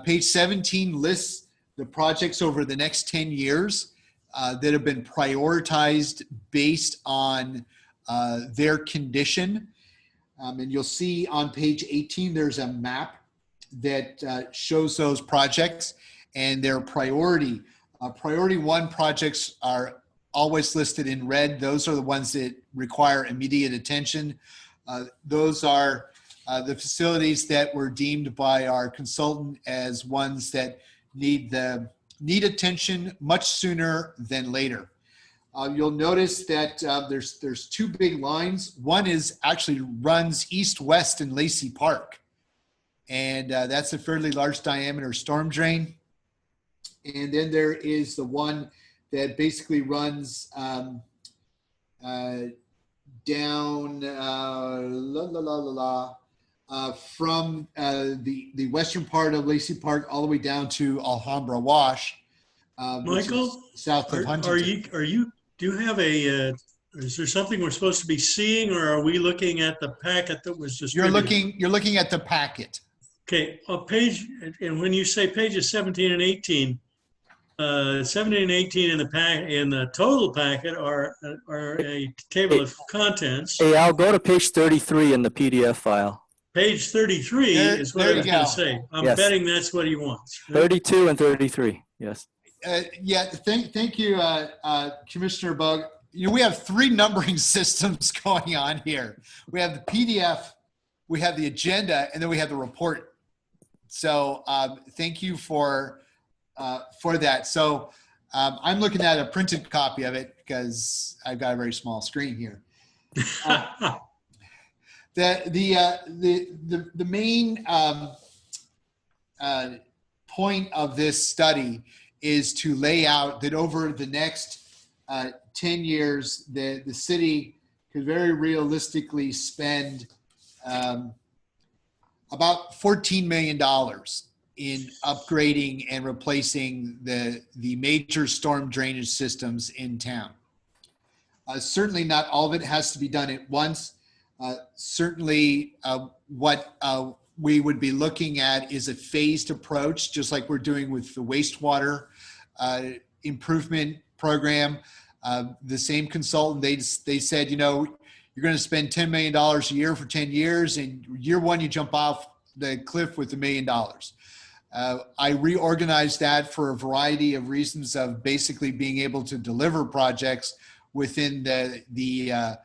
S2: Page 17 lists the projects over the next 10 years that have been prioritized based on their condition. And you'll see on page 18, there's a map that shows those projects and their priority. Priority 1 projects are always listed in red. Those are the ones that require immediate attention. Those are the facilities that were deemed by our consultant as ones that need attention much sooner than later. You'll notice that there's 2 big lines. One is actually runs east-west in Lacey Park. And that's a fairly large diameter storm drain. And then there is the one that basically runs down from the western part of Lacey Park all the way down to Alhambra Wash.
S5: Michael,
S2: south of Huntington.
S5: Do you have is there something we're supposed to be seeing, or are we looking at the packet that was distributed?
S2: You're looking at the packet.
S5: Okay, a page, and when you say pages 17 and 18, 17 and 18 in the total packet are a table of contents.
S1: Hey, I'll go to page 33 in the PDF file.
S5: Page 33 is what I was going to say. I'm
S1: Yes.
S5: betting that's what he wants.
S1: 32 and 33, yes.
S2: Thank you, Commissioner Bug. We have 3 numbering systems going on here. We have the PDF, we have the agenda, and then we have the report. So thank you for that. So I'm looking at a printed copy of it because I've got a very small screen here. The main point of this study is to lay out that over the next 10 years, the city could very realistically spend about $14 million in upgrading and replacing the major storm drainage systems in town. Certainly not all of it has to be done at once. Certainly what we would be looking at is a phased approach, just like we're doing with the wastewater improvement program. The same consultant, they said, you're going to spend $10 million a year for 10 years, and year 1 you jump off the cliff with $1 million. I reorganized that for a variety of reasons of basically being able to deliver projects within the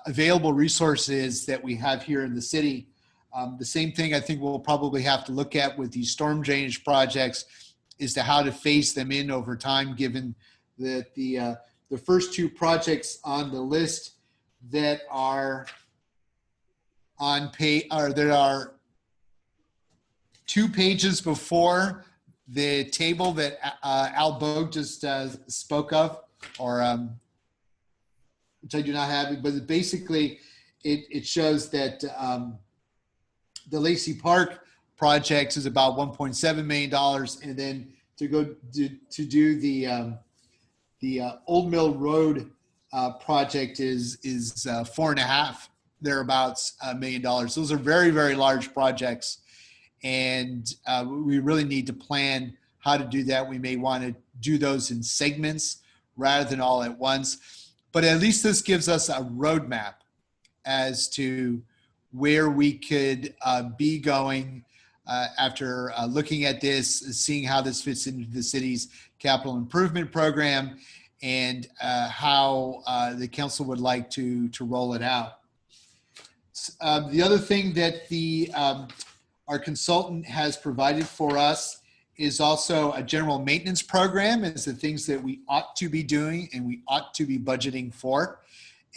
S2: available resources that we have here in the city. The same thing I think we'll probably have to look at with these storm drainage projects is to how to phase them in over time, given that the first 2 projects on the list that are on page, or that are 2 pages before the table that Al Bogue just spoke of, or which I do not have, but basically it shows that the Lacey Park projects is about $1.7 million, and then to go to do the Old Mill Road project is $4.5 thereabouts $1 million. Those are very, very large projects, and we really need to plan how to do that. We may want to do those in segments rather than all at once, but at least this gives us a roadmap as to where we could be going after looking at this, seeing how this fits into the city's capital improvement program, and how the council would like to roll it out. The other thing that our consultant has provided for us is also a general maintenance program. It's the things that we ought to be doing and we ought to be budgeting for.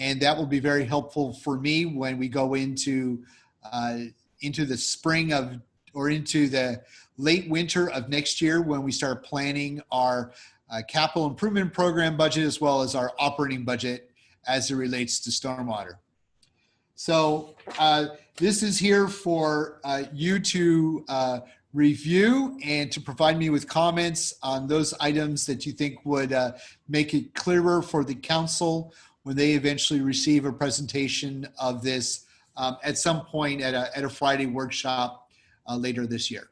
S2: And that will be very helpful for me when we go into the spring of, or into the late winter of next year, when we start planning our capital improvement program budget as well as our operating budget as it relates to stormwater. So this is here for you to review and to provide me with comments on those items that you think would make it clearer for the council when they eventually receive a presentation of this at some point at a Friday workshop later this year.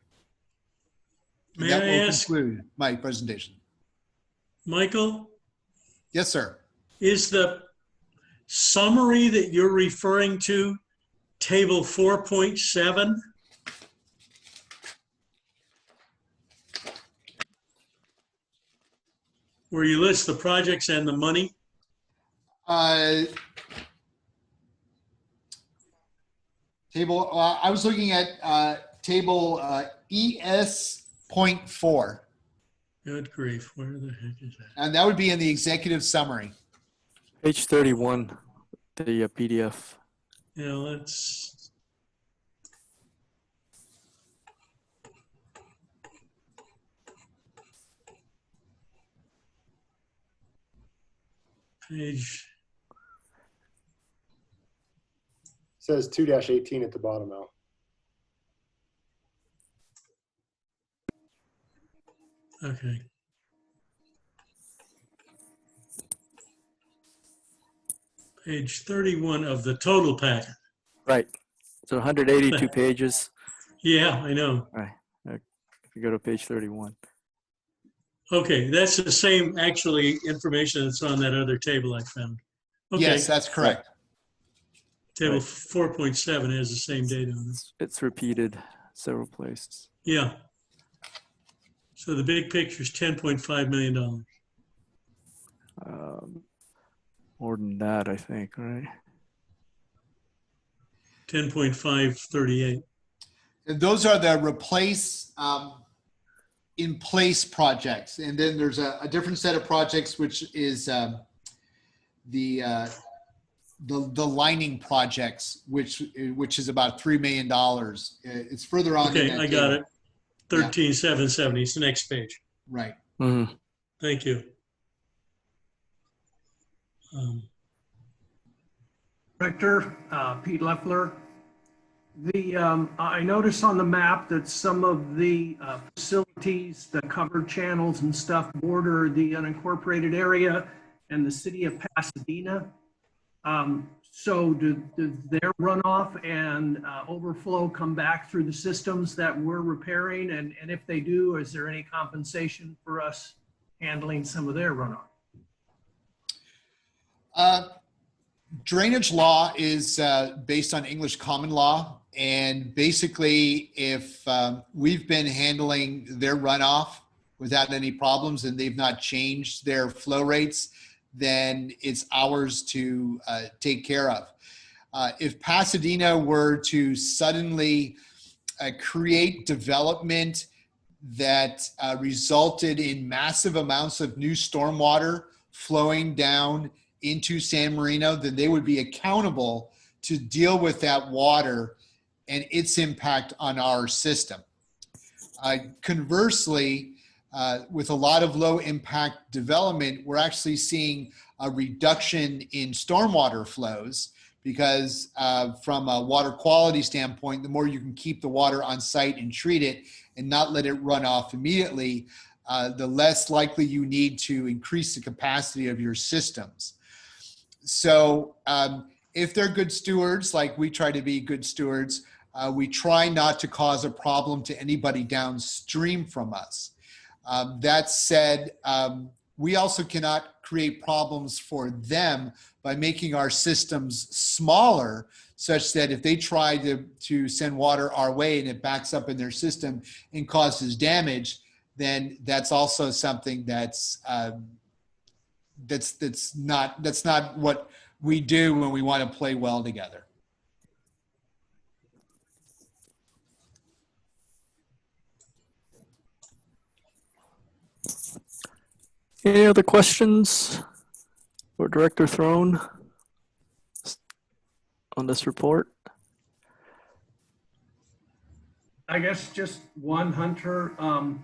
S2: And
S5: May
S2: that
S5: I
S2: will
S5: ask,
S2: conclude my presentation.
S5: Michael,
S2: Yes, sir.
S5: is the summary that you're referring to table 4.7? Where you list the projects and the money?
S2: Table. I was looking at table ES.4,
S5: Good grief, where the heck is that?
S2: and that would be in the executive summary.
S1: Page 31, the PDF.
S5: Yeah, let's. Page,
S4: Says 2-18 at the bottom, Al.
S5: okay. Page 31 of the total packet.
S1: Right. So 182 pages.
S5: Yeah, I know.
S1: Right. If you go to page 31.
S5: Okay, that's the same actually information that's on that other table I found. Okay,
S2: Yes, that's correct.
S5: table 4.7 has the same data on it.
S1: It's repeated several places.
S5: Yeah. So the big picture is $10.5 million.
S1: More than that, I think, right?
S5: 10.538.
S2: And those are the replace in place projects. And then there's a different set of projects, which is the lining projects, which is about $3 million. It's further on.
S5: Okay,
S2: in that
S5: I got
S2: table.
S5: it. 13,770. It's the next page.
S2: Right.
S1: Mhm.
S5: Thank you.
S13: Director, Pete Leffler. I noticed on the map that some of the facilities, the covered channels and stuff border the unincorporated area and the city of Pasadena. So does their runoff and overflow come back through the systems that we're repairing? And if they do, is there any compensation for us handling some of their runoff?
S2: Drainage law is based on English common law. And basically, if we've been handling their runoff without any problems and they've not changed their flow rates, then it's ours to take care of. If Pasadena were to suddenly create development that resulted in massive amounts of new stormwater flowing down into San Marino, then they would be accountable to deal with that water and its impact on our system. Conversely, with a lot of low impact development, we're actually seeing a reduction in stormwater flows because from a water quality standpoint, the more you can keep the water on site and treat it and not let it run off immediately, the less likely you need to increase the capacity of your systems. So if they're good stewards, like we try to be good stewards, we try not to cause a problem to anybody downstream from us. That said, we also cannot create problems for them by making our systems smaller, such that if they try to send water our way and it backs up in their system and causes damage, then that's also something that's not what we do when we want to play well together.
S1: Any other questions for Director Throne on this report?
S13: I guess just one, Hunter.
S1: Go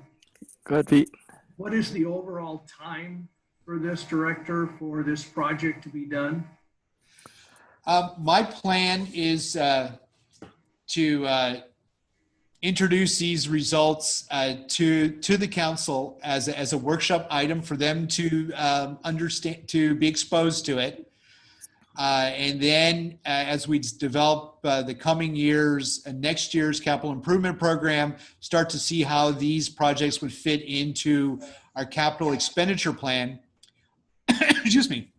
S1: ahead, Pete.
S13: What is the overall time for this, Director, for this project to be done?
S2: My plan is to introduce these results to the council as a workshop item for them to understand, to be exposed to it. And then as we develop the coming years, next year's capital improvement program, start to see how these projects would fit into our capital expenditure plan. Excuse me.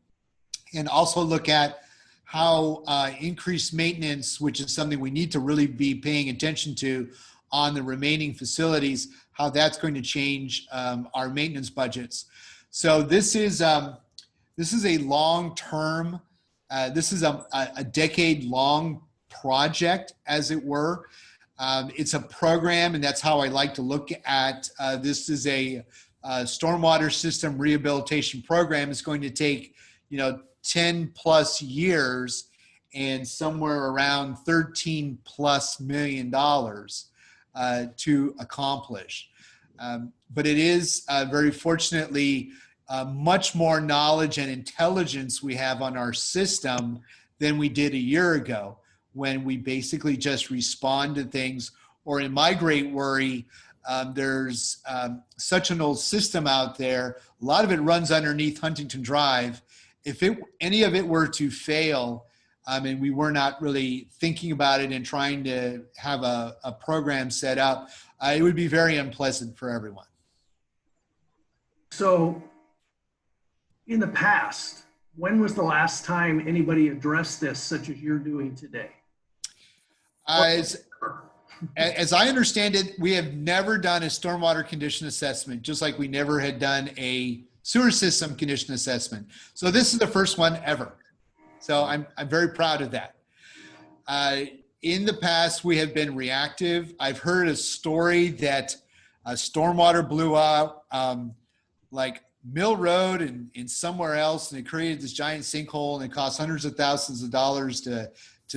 S2: And also look at how increased maintenance, which is something we need to really be paying attention to on the remaining facilities, how that's going to change our maintenance budgets. So this is a long-term, this is a decade-long project, as it were. It's a program, and that's how I like to look at this. Is a stormwater system rehabilitation program. It's going to take, 10 plus years and somewhere around $13+ million to accomplish. But it is very fortunately much more knowledge and intelligence we have on our system than we did a year ago, when we basically just respond to things. Or in my great worry, there's such an old system out there. A lot of it runs underneath Huntington Drive. If any of it were to fail, and we were not really thinking about it and trying to have a program set up, it would be very unpleasant for everyone.
S13: So in the past, when was the last time anybody addressed this such as you're doing today?
S2: As I understand it, we have never done a stormwater condition assessment, just like we never had done a sewer system condition assessment. So this is the first one ever. So I'm very proud of that. In the past, we have been reactive. I've heard a story that stormwater blew out like Mill Road and somewhere else, and it created this giant sinkhole, and it cost hundreds of thousands of dollars to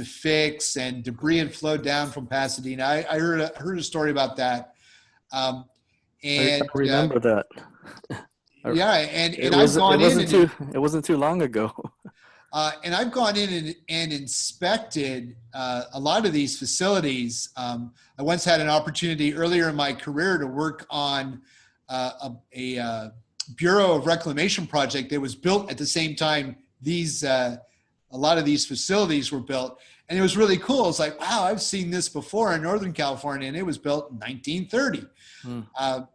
S2: fix, and debris had flowed down from Pasadena. I heard a story about that. And
S1: I remember that.
S2: Yeah, and I've gone in.
S1: It wasn't too long ago.
S2: And I've gone in and inspected a lot of these facilities. I once had an opportunity earlier in my career to work on a Bureau of Reclamation project that was built at the same time a lot of these facilities were built. And it was really cool. It's like, wow, I've seen this before in Northern California, and it was built in 1930.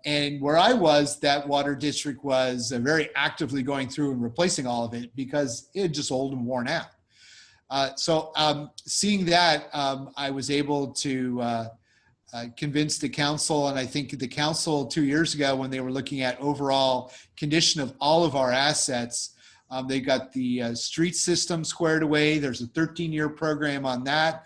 S2: And where I was, that water district was very actively going through and replacing all of it because it had just old and worn out. So seeing that, I was able to convince the council, and I think the council 2 years ago, when they were looking at overall condition of all of our assets, they got the street system squared away. There's a 13-year program on that.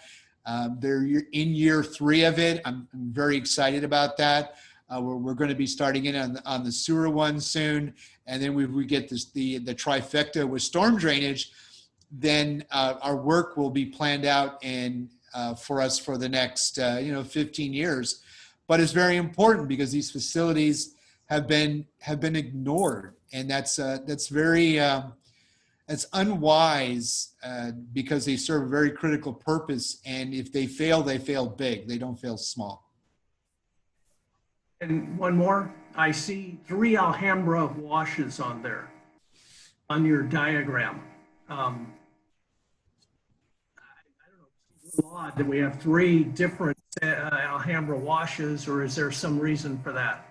S2: They're in year 3 of it. I'm very excited about that. We're going to be starting in on the sewer one soon. And then we get the trifecta with storm drainage. Then our work will be planned out and for us for the next 15 years. But it's very important because these facilities have been ignored, and that's very it's unwise because they serve a very critical purpose. And if they fail big. They don't fail small.
S13: And one more, I see 3 Alhambra washes on there, on your diagram. I don't know, it's a little odd that we have 3 different Alhambra washes, or is there some reason for that?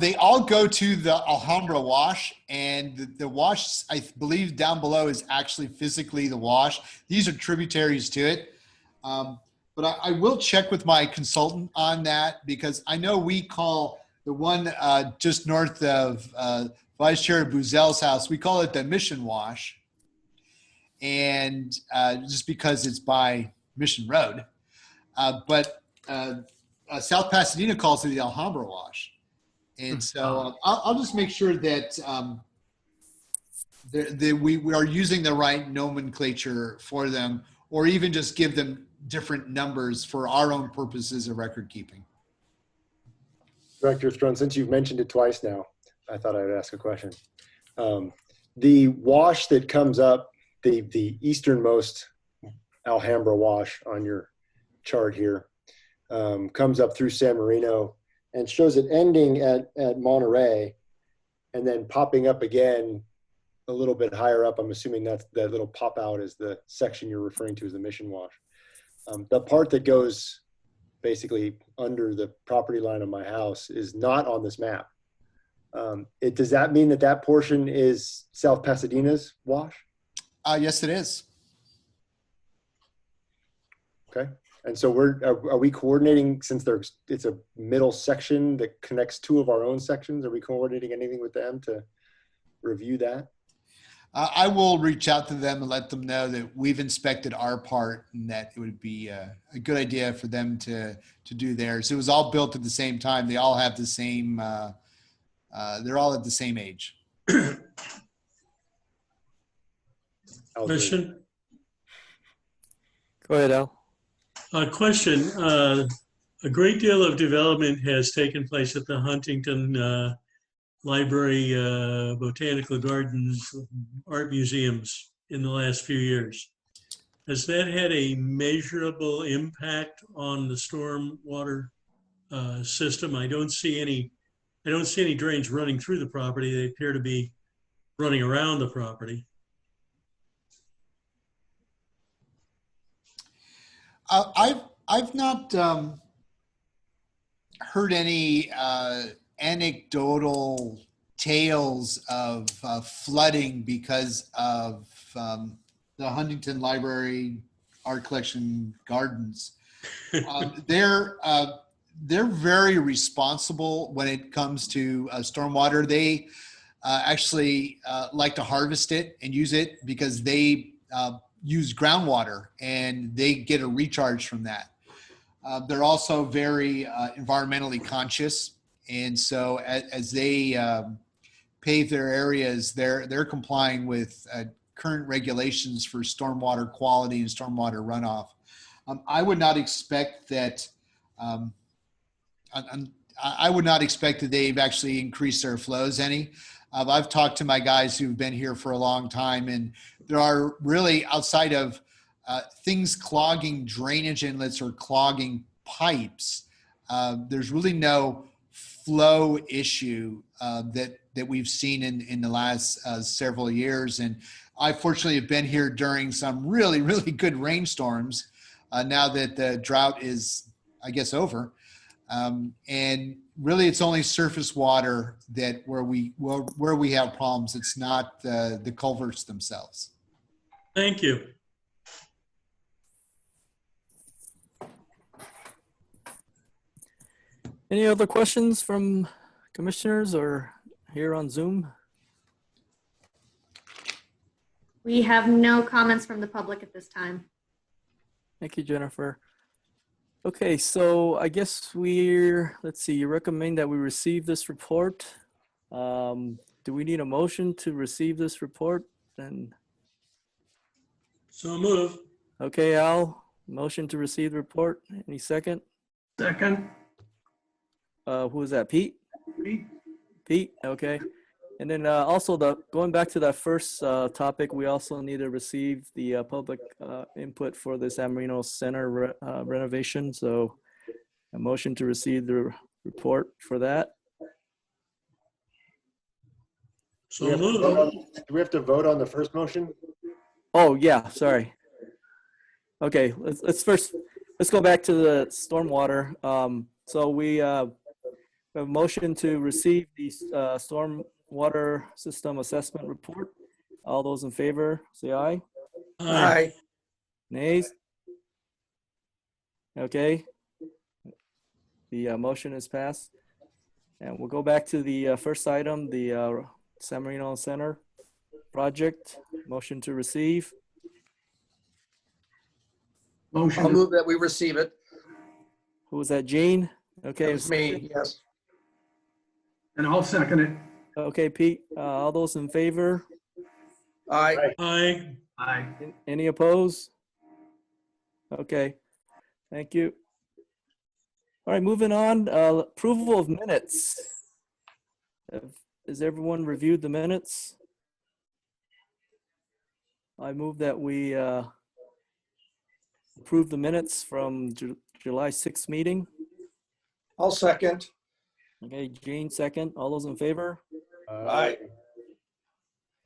S2: They all go to the Alhambra wash, and the wash, I believe, down below is actually physically the wash. These are tributaries to it. But I will check with my consultant on that, because I know we call the one just north of Vice Chair Buzel's house, we call it the Mission Wash. And just because it's by Mission Road. But South Pasadena calls it the Alhambra Wash. And so I'll just make sure that we are using the right nomenclature for them, or even just give them different numbers for our own purposes of record keeping.
S4: Director Strone, since you've mentioned it twice now, I thought I would ask a question. The wash that comes up, the easternmost Alhambra wash on your chart here, comes up through San Marino and shows it ending at Monterey and then popping up again a little bit higher up. I'm assuming that little pop out is the section you're referring to as the Mission Wash. The part that goes basically under the property line of my house is not on this map. Does that mean that portion is South Pasadena's wash?
S2: Yes, it is.
S4: Okay. And so are we coordinating, since it's a middle section that connects two of our own sections? Are we coordinating anything with them to review that?
S2: I will reach out to them and let them know that we've inspected our part and that it would be a good idea for them to do theirs. It was all built at the same time. They all have the same, they're all at the same age.
S5: Question?
S1: Go ahead, Al.
S5: Question. A great deal of development has taken place at the Huntington Library, Botanical Gardens, art museums in the last few years. Has that had a measurable impact on the stormwater system? I don't see any drains running through the property. They appear to be running around the property.
S2: I've not heard any anecdotal tales of flooding because of the Huntington Library Art Collection Gardens. They're very responsible when it comes to stormwater. They actually like to harvest it and use it because they use groundwater and they get a recharge from that. They're also very environmentally conscious. And so as they pave their areas, they're complying with current regulations for stormwater quality and stormwater runoff. I would not expect that they've actually increased their flows any. I've talked to my guys who've been here for a long time, and there are really, outside of things clogging drainage inlets or clogging pipes, there's really no flow issue that we've seen in the last several years. And I fortunately have been here during some really, really good rainstorms now that the drought is, I guess, over. And really, it's only surface water that where we have problems. It's not the culverts themselves.
S5: Thank you.
S1: Any other questions from commissioners or here on Zoom?
S3: We have no comments from the public at this time.
S1: Thank you, Jennifer. Okay, so I guess let's see, you recommend that we receive this report. Do we need a motion to receive this report? Then.
S5: So move.
S1: Okay, Al, motion to receive the report. Any second?
S13: Second.
S1: Who was that, Pete? Pete, okay. And then also going back to that first topic, we also need to receive the public input for the San Marino Center renovation. So a motion to receive the report for that.
S5: So move.
S4: Do we have to vote on the first motion?
S1: Oh yeah, sorry. Okay, let's go back to the stormwater. So we have a motion to receive the stormwater system assessment report. All those in favor, say aye.
S10: Aye.
S1: Nays? Okay. The motion is passed. And we'll go back to the first item, the San Marino Center project. Motion to receive.
S13: Motion.
S10: I'll move that we receive it.
S1: Who was that, Gene? Okay.
S10: That was me, yes.
S13: And I'll second it.
S1: Okay, Pete, all those in favor?
S10: Aye.
S5: Aye.
S13: Aye.
S1: Any opposed? Okay, thank you. All right, moving on, approval of minutes. Has everyone reviewed the minutes? I move that we approve the minutes from July 6th meeting.
S10: I'll second.
S1: Okay, Gene, second. All those in favor?
S10: Aye.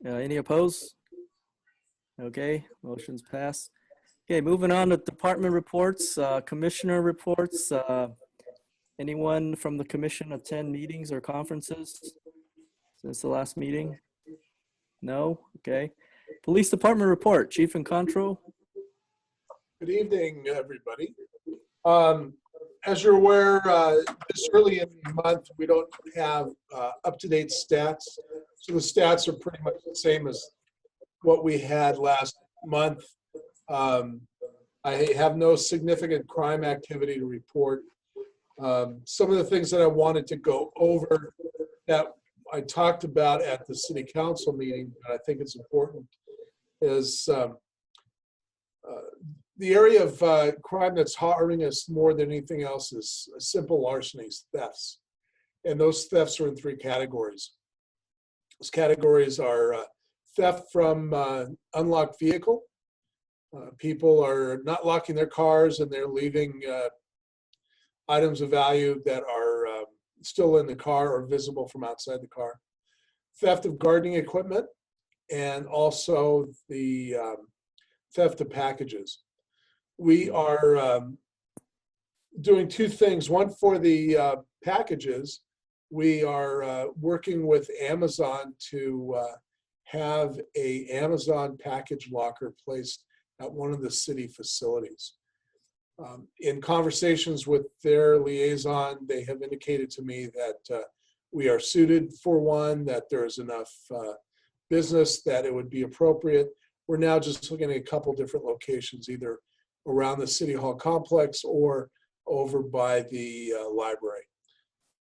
S1: Any opposed? Okay, motion's passed. Okay, moving on to department reports, commissioner reports. Anyone from the commission attend meetings or conferences since the last meeting? No? Okay. Police department report, Chief and Control.
S11: Good evening, everybody. As you're aware, this early in the month, we don't have up-to-date stats. So the stats are pretty much the same as what we had last month. I have no significant crime activity to report. Some of the things that I wanted to go over that I talked about at the city council meeting, and I think it's important, is the area of crime that's harming us more than anything else is simple larcenies, thefts. And those thefts are in 3 categories. Those categories are theft from unlocked vehicle. People are not locking their cars and they're leaving items of value that are still in the car or visible from outside the car. Theft of gardening equipment, and also the theft of packages. We are doing 2 things. One, for the packages, we are working with Amazon to have a Amazon package locker placed at one of the city facilities. In conversations with their liaison, they have indicated to me that we are suited for one, that there's enough business that it would be appropriate. We're now just looking at a couple different locations, either around the City Hall complex or over by the library.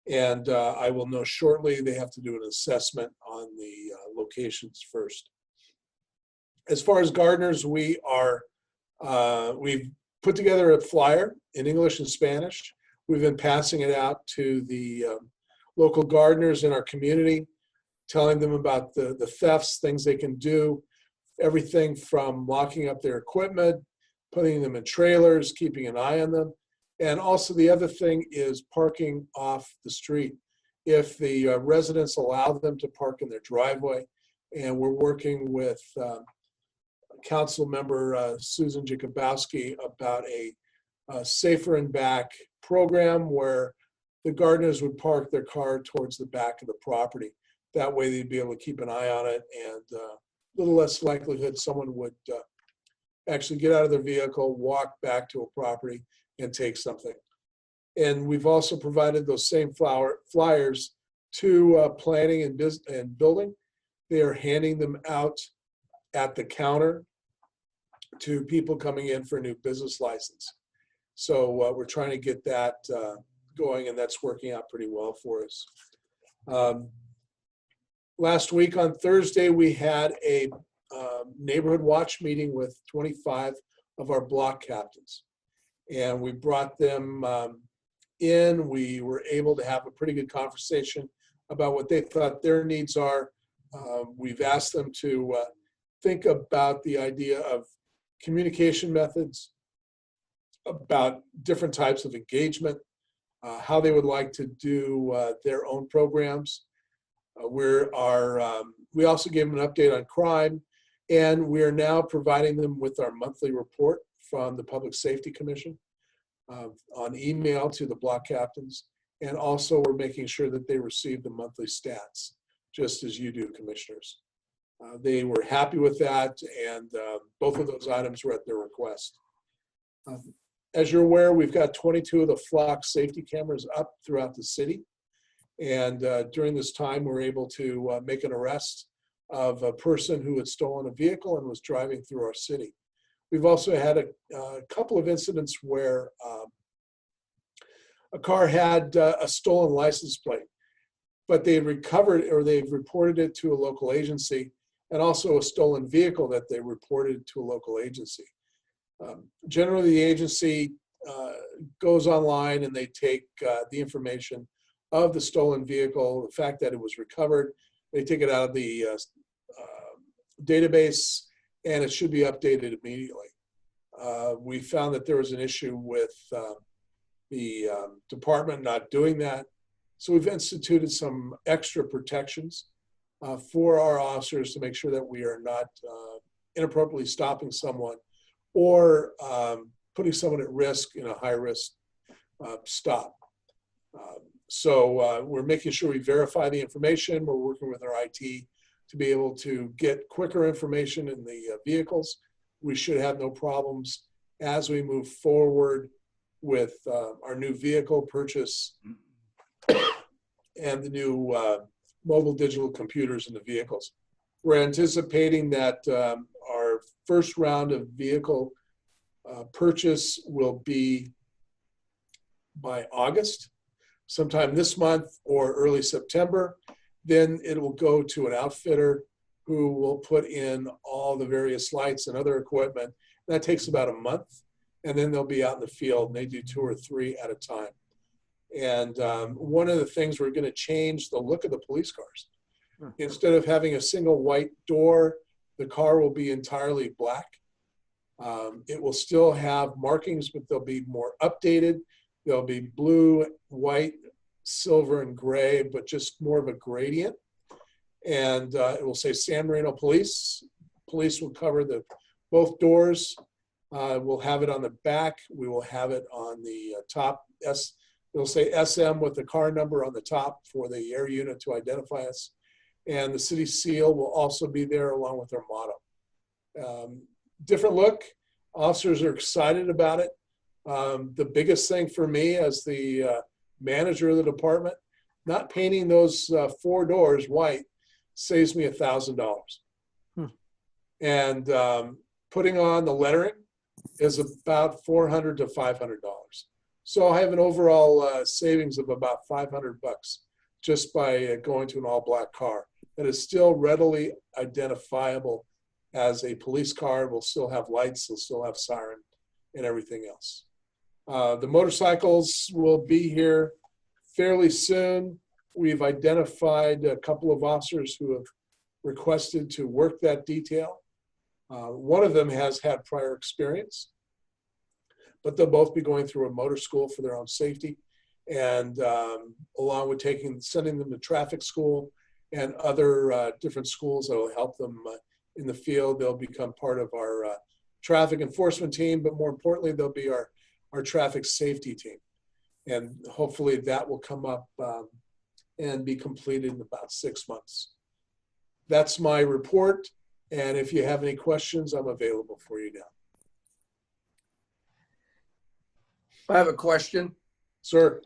S11: And I will know shortly. They have to do an assessment on the locations first. As far as gardeners, we've put together a flyer in English and Spanish. We've been passing it out to the local gardeners in our community, telling them about the thefts, things they can do, everything from locking up their equipment, putting them in trailers, keeping an eye on them. And also the other thing is parking off the street. If the residents allow them to park in their driveway, and we're working with Council Member Susan Jakubowski about a Safer and Back program where the gardeners would park their car towards the back of the property. That way they'd be able to keep an eye on it, and a little less likelihood someone would actually get out of their vehicle, walk back to a property and take something. And we've also provided those same flyers to planning and building. They are handing them out at the counter to people coming in for a new business license. So we're trying to get that going, and that's working out pretty well for us. Last week on Thursday, we had a neighborhood watch meeting with 25 of our block captains. And we brought them in. We were able to have a pretty good conversation about what they thought their needs are. We've asked them to think about the idea of communication methods, about different types of engagement, how they would like to do their own programs. We also gave them an update on crime, and we are now providing them with our monthly report from the Public Safety Commission on email to the block captains. And also we're making sure that they receive the monthly stats, just as you do, commissioners. They were happy with that, and both of those items were at their request. As you're aware, we've got 22 of the flock safety cameras up throughout the city. And during this time, we're able to make an arrest of a person who had stolen a vehicle and was driving through our city. We've also had a couple of incidents where a car had a stolen license plate. but they recovered or they've reported it to a local agency, and also a stolen vehicle that they reported to a local agency. Generally, the agency goes online and they take the information of the stolen vehicle, the fact that it was recovered, they take it out of the database, and it should be updated immediately. We found that there was an issue with the department not doing that. So we've instituted some extra protections for our officers to make sure that we are not inappropriately stopping someone or putting someone at risk in a high-risk stop. So we're making sure we verify the information. We're working with our IT to be able to get quicker information in the vehicles. We should have no problems as we move forward with our new vehicle purchase and the new mobile digital computers in the vehicles. We're anticipating that our first round of vehicle purchase will be by August, sometime this month or early September. Then it will go to an outfitter who will put in all the various lights and other equipment. That takes about a month, and then they'll be out in the field, and they do 2 or 3 at a time. And one of the things, we're going to change the look of the police cars. Instead of having a single white door, the car will be entirely black. It will still have markings, but they'll be more updated. They'll be blue, white, silver, and gray, but just more of a gradient. And it will say San Marino Police. Police will cover both doors. We'll have it on the back. We will have it on the top. It'll say SM with the car number on the top for the air unit to identify us. And the city seal will also be there along with our motto. Different look. Officers are excited about it. The biggest thing for me as the manager of the department, not painting those 4 doors white saves me $1,000. And putting on the lettering is about $400 to $500. So I have an overall savings of about $500 just by going to an all-black car that is still readily identifiable as a police car. It will still have lights, it'll still have siren and everything else. The motorcycles will be here fairly soon. We've identified a couple of officers who have requested to work that detail. One of them has had prior experience, but they'll both be going through a motor school for their own safety, and along with sending them to traffic school and other different schools that will help them in the field. They'll become part of our traffic enforcement team, but more importantly, they'll be our traffic safety team. And hopefully that will come up and be completed in about 6 months. That's my report. And if you have any questions, I'm available for you now.
S10: I have a question.
S11: Sir.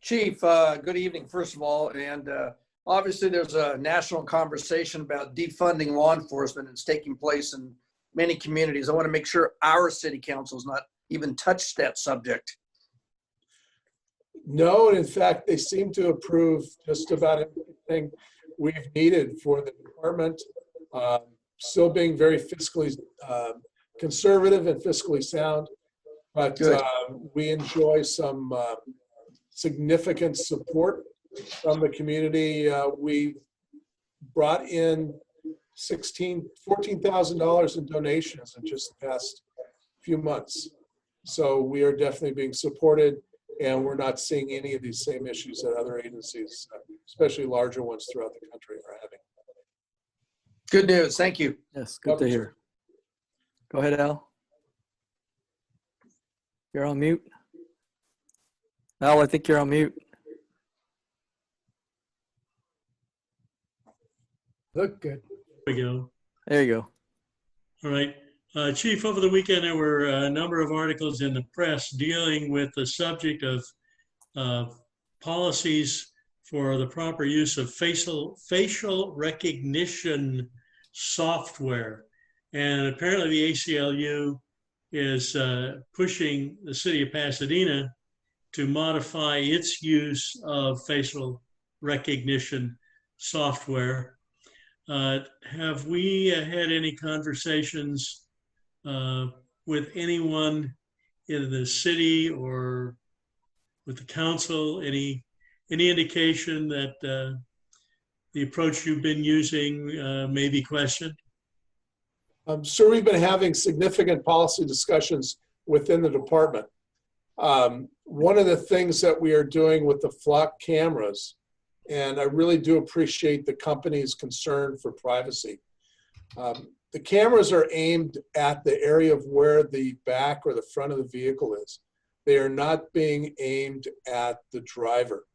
S10: Chief, good evening, first of all. And obviously there's a national conversation about defunding law enforcement. It's taking place in many communities. I want to make sure our city council has not even touched that subject.
S11: No, and in fact, they seem to approve just about everything we've needed for the department. Still being very fiscally conservative and fiscally sound, but we enjoy some significant support from the community. We brought in $14,000 in donations in just the past few months. So we are definitely being supported, and we're not seeing any of these same issues that other agencies, especially larger ones throughout the country, are having.
S10: Good news. Thank you.
S1: Yes, good to hear. Go ahead, Al. You're on mute. Al, I think you're on mute.
S11: Look good.
S5: There we go.
S1: There you go.
S5: All right. Chief, over the weekend, there were a number of articles in the press dealing with the subject of policies for the proper use of facial recognition software. And apparently the ACLU is pushing the city of Pasadena to modify its use of facial recognition software. Have we had any conversations with anyone in the city or with the council? Any indication that the approach you've been using may be questioned?
S11: Sir, we've been having significant policy discussions within the department. One of the things that we are doing with the flock cameras, and I really do appreciate the company's concern for privacy. The cameras are aimed at the area of where the back or the front of the vehicle is. They are not being aimed at the driver.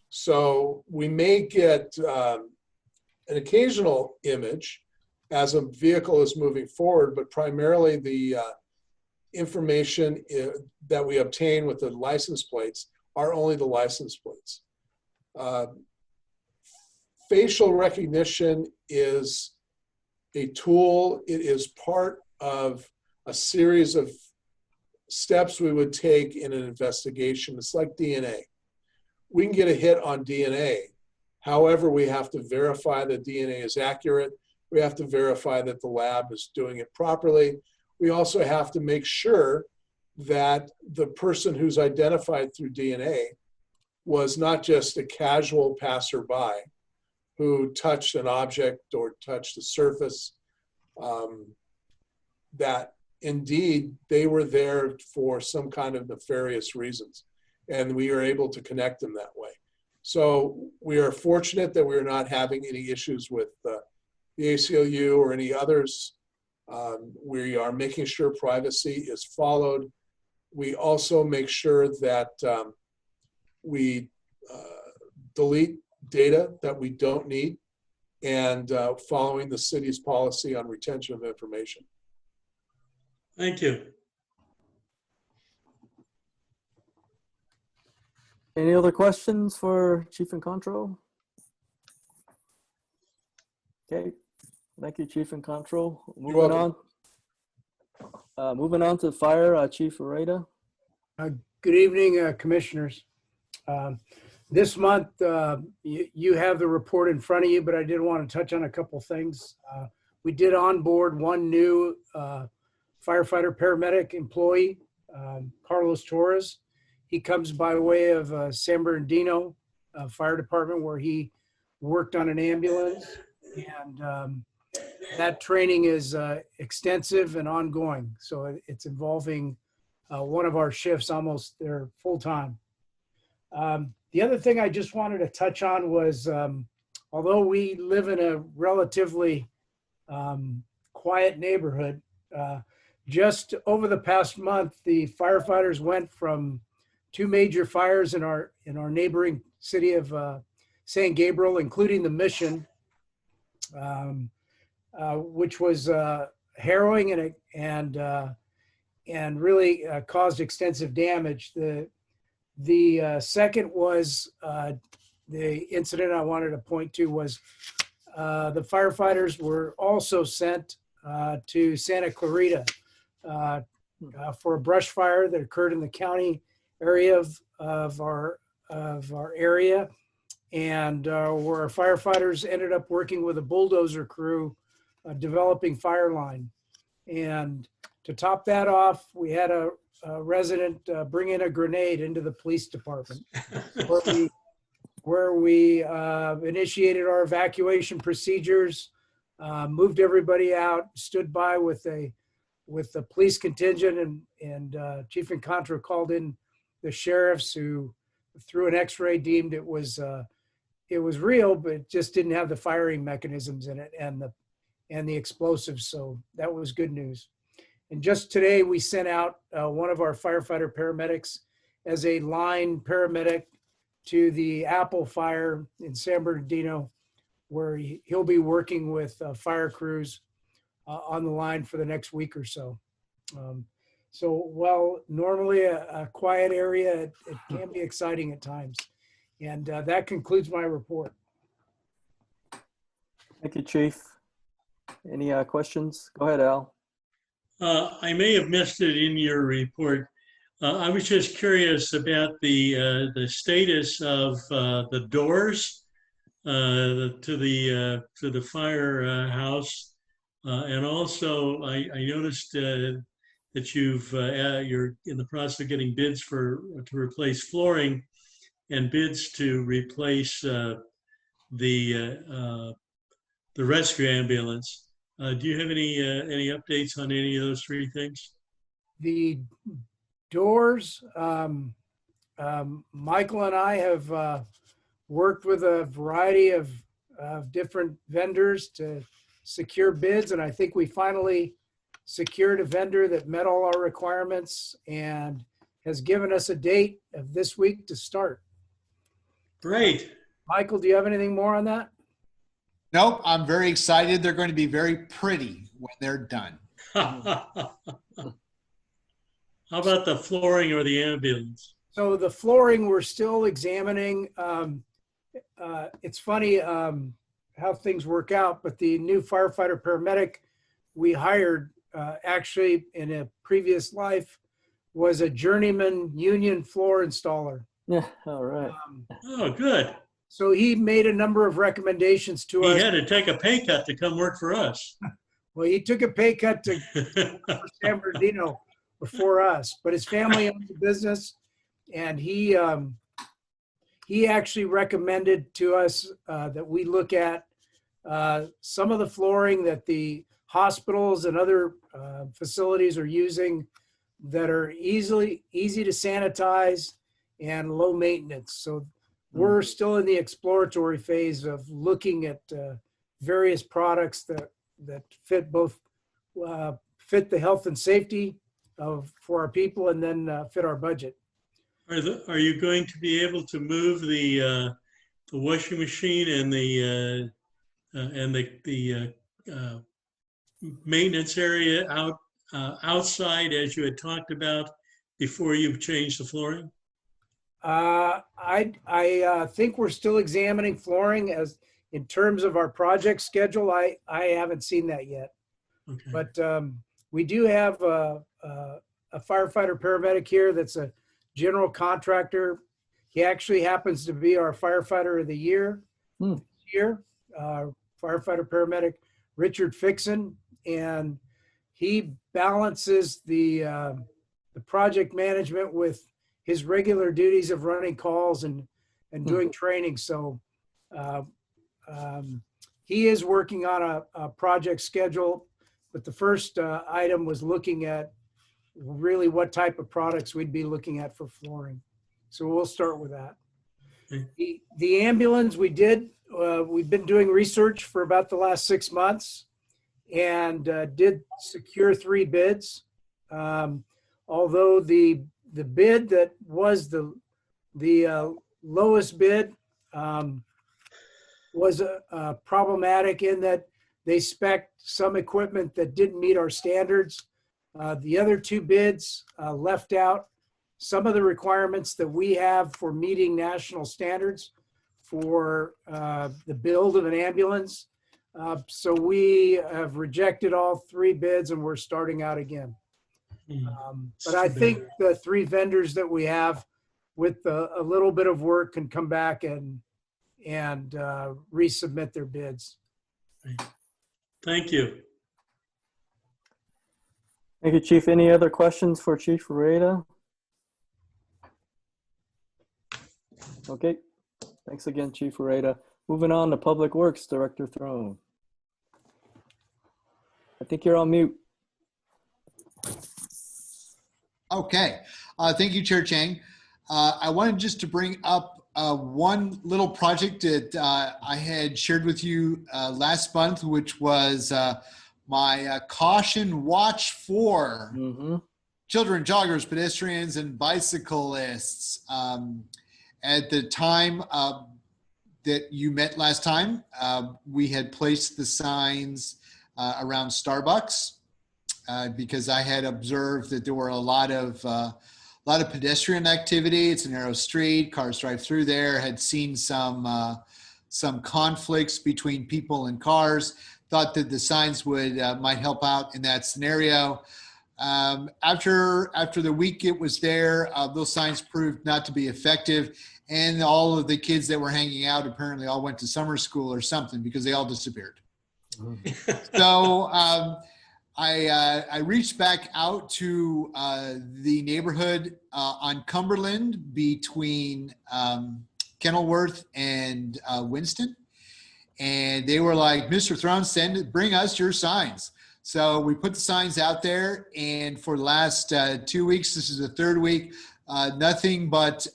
S11: So we may get an occasional image as a vehicle is moving forward, but primarily the information that we obtain with the license plates are only the license plates. Facial recognition is a tool. It is part of a series of steps we would take in an investigation. It's like DNA. We can get a hit on DNA. However, we have to verify that DNA is accurate. We have to verify that the lab is doing it properly. We also have to make sure that the person who's identified through DNA was not just a casual passerby who touched an object or touched a surface, that indeed they were there for some kind of nefarious reasons, and we are able to connect them that way. So we are fortunate that we're not having any issues with the ACLU or any others. We are making sure privacy is followed. We also make sure that we delete data that we don't need, and following the city's policy on retention of information.
S5: Thank you.
S1: Any other questions for Chief and Control? Okay, thank you, Chief and Control. Moving on to fire, Chief Areta.
S15: Good evening, Commissioners. This month, you have the report in front of you, but I did want to touch on a couple things. We did onboard one new firefighter paramedic employee, Carlos Torres. He comes by way of San Bernardino Fire Department, where he worked on an ambulance, and that training is extensive and ongoing. So it's involving one of our shifts almost there full time. The other thing I just wanted to touch on was, although we live in a relatively quiet neighborhood, just over the past month, the firefighters went from 2 major fires in our neighboring city of San Gabriel, including the Mission, which was harrowing and really caused extensive damage. The second was the incident I wanted to point to was the firefighters were also sent to Santa Clarita for a brush fire that occurred in the county area of our area, and where our firefighters ended up working with a bulldozer crew developing fire line. And to top that off, we had a resident bring in a grenade into the police department, where we initiated our evacuation procedures, moved everybody out, stood by with the police contingent, and Chief and Contra called in the sheriffs, who through an X-ray deemed it was real, but it just didn't have the firing mechanisms in it and the explosives. So that was good news. And just today, we sent out one of our firefighter paramedics as a line paramedic to the Apple Fire in San Bernardino, where he'll be working with fire crews on the line for the next week or so. So while normally a quiet area, it can be exciting at times. And that concludes my report.
S1: Thank you, Chief. Any questions? Go ahead, Al.
S5: I may have missed it in your report. I was just curious about the status of the doors to the firehouse, and also I noticed that you're in the process of getting bids to replace flooring and bids to replace the rescue ambulance. Do you have any updates on any of those three things?
S15: The doors, Michael and I have worked with a variety of different vendors to secure bids, and I think we finally secured a vendor that met all our requirements and has given us a date of this week to start.
S5: Great.
S15: Michael, do you have anything more on that?
S2: Nope, I'm very excited. They're going to be very pretty when they're done.
S5: How about the flooring or the ambulance?
S15: So the flooring, we're still examining. It's funny how things work out, but the new firefighter paramedic we hired actually in a previous life was a journeyman union floor installer.
S1: Yeah, all right.
S5: Oh, good.
S15: So he made a number of recommendations to us.
S5: He had to take a pay cut to come work for us.
S15: Well, he took a pay cut to for San Bernardino before us, but his family owns a business, and he actually recommended to us that we look at some of the flooring that the hospitals and other facilities are using that are easy to sanitize and low maintenance. So we're still in the exploratory phase of looking at various products that fit both fit the health and safety for our people and then fit our budget.
S5: Are you going to be able to move the washing machine and the maintenance area outside as you had talked about before you've changed the flooring?
S15: I think we're still examining flooring as in terms of our project schedule. I haven't seen that yet.
S5: Okay.
S15: But we do have a firefighter paramedic here that's a general contractor. He actually happens to be our firefighter of the year here, firefighter paramedic Richard Fixon, and he balances the project management with his regular duties of running calls and doing training. So he is working on a project schedule, but the first item was looking at really what type of products we'd be looking at for flooring. So we'll start with that. The ambulance we've been doing research for about the last 6 months and did secure 3 bids. Although the bid that was the lowest bid was problematic in that they spec'd some equipment that didn't meet our standards. The other 2 bids left out some of the requirements that we have for meeting national standards for the build of an ambulance. So we have rejected all 3 bids and we're starting out again. But I think the 3 vendors that we have with a little bit of work can come back and resubmit their bids.
S5: Thank you.
S1: Thank you, Chief. Any other questions for Chief Rueda? Okay. Thanks again, Chief Rueda. Moving on to Public Works, Director Throne. I think you're on mute.
S2: Okay. Thank you, Chair Chang. I wanted just to bring up one little project that I had shared with you last month, which was my caution watch for children, joggers, pedestrians, and bicyclists. At the time that you met last time, we had placed the signs around Starbucks because I had observed that there were a lot of pedestrian activity. It's a narrow street, cars drive through there. Had seen some conflicts between people and cars. Thought that the signs might help out in that scenario. After the week it was there, those signs proved not to be effective. And all of the kids that were hanging out apparently all went to summer school or something because they all disappeared. So I reached back out to the neighborhood on Cumberland between Kenilworth and Winston. And they were like, Mr. Throne, bring us your signs. So we put the signs out there, and for the last 2 weeks, this is the third week, nothing but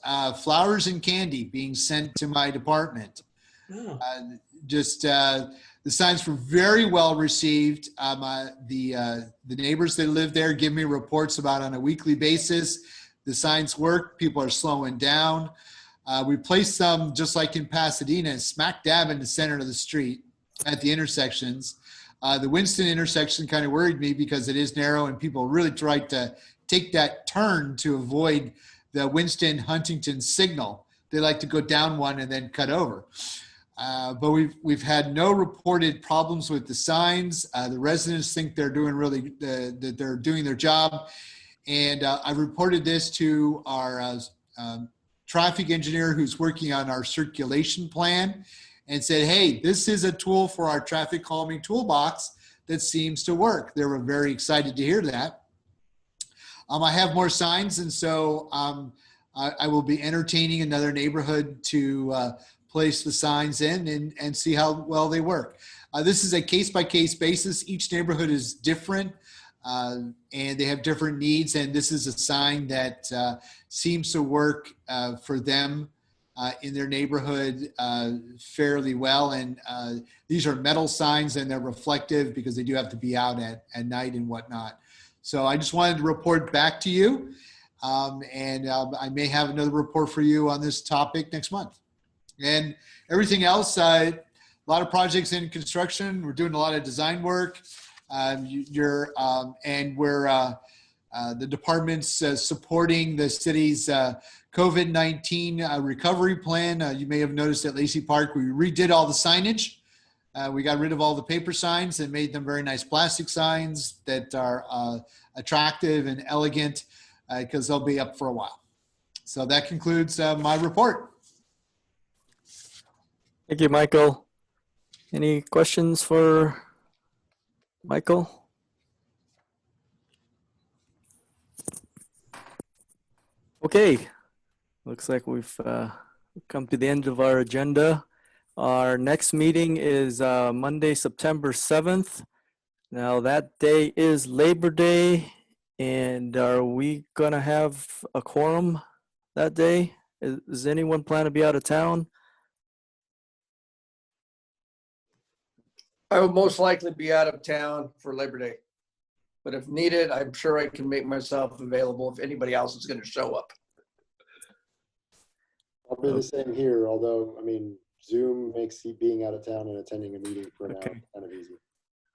S2: flowers and candy being sent to my department. The signs were very well received. The neighbors that live there give me reports about on a weekly basis. The signs work. People are slowing down. We placed some, just like in Pasadena, smack dab in the center of the street at the intersections. The Winston intersection kind of worried me because it is narrow and people really tried to take that turn to avoid the Winston-Huntington signal. They like to go down one and then cut over. But we've had no reported problems with the signs. The residents think they're doing that they're doing their job. And I reported this to our traffic engineer who's working on our circulation plan, and said, hey, this is a tool for our traffic calming toolbox that seems to work. They were very excited to hear that. I have more signs, and so I will be entertaining another neighborhood to place the signs in and see how well they work. This is a case-by-case basis. Each neighborhood is different, and they have different needs, and this is a sign that seems to work for them in their neighborhood fairly well. And these are metal signs, and they're reflective because they do have to be out at night and whatnot. So I just wanted to report back to you. And I may have another report for you on this topic next month. And everything else, a lot of projects in construction. We're doing a lot of design work. And we're the department's supporting the city's COVID-19 recovery plan. You may have noticed at Lacey Park, we redid all the signage. We got rid of all the paper signs and made them very nice plastic signs that are attractive and elegant because they'll be up for a while. So that concludes my report.
S1: Thank you, Michael. Any questions for Michael? Okay, looks like we've come to the end of our agenda. Our next meeting is Monday, September 7th. Now that day is Labor Day, and are we gonna have a quorum that day? Does anyone plan to be out of town?
S10: I will most likely be out of town for Labor Day. But if needed, I'm sure I can make myself available if anybody else is going to show up.
S4: I'll be the same here, although, I mean, Zoom makes being out of town and attending a meeting for now kind of easy.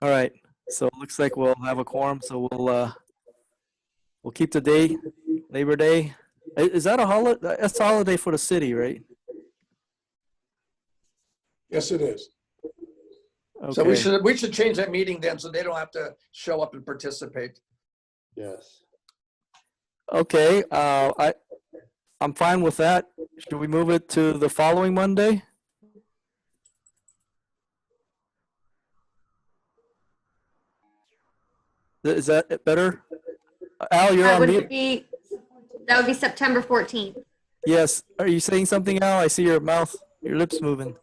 S1: All right, so it looks like we'll have a quorum, so we'll keep the date, Labor Day. Is that a holiday? That's a holiday for the city, right?
S11: Yes, it is.
S1: Okay.
S10: So we should change that meeting then so they don't have to show up and participate.
S4: Yes.
S1: Okay, I'm fine with that. Should we move it to the following Monday? Is that better? Al, you're on mute.
S3: That would be September 14th.
S1: Yes. Are you saying something, Al? I see your mouth, your lips moving.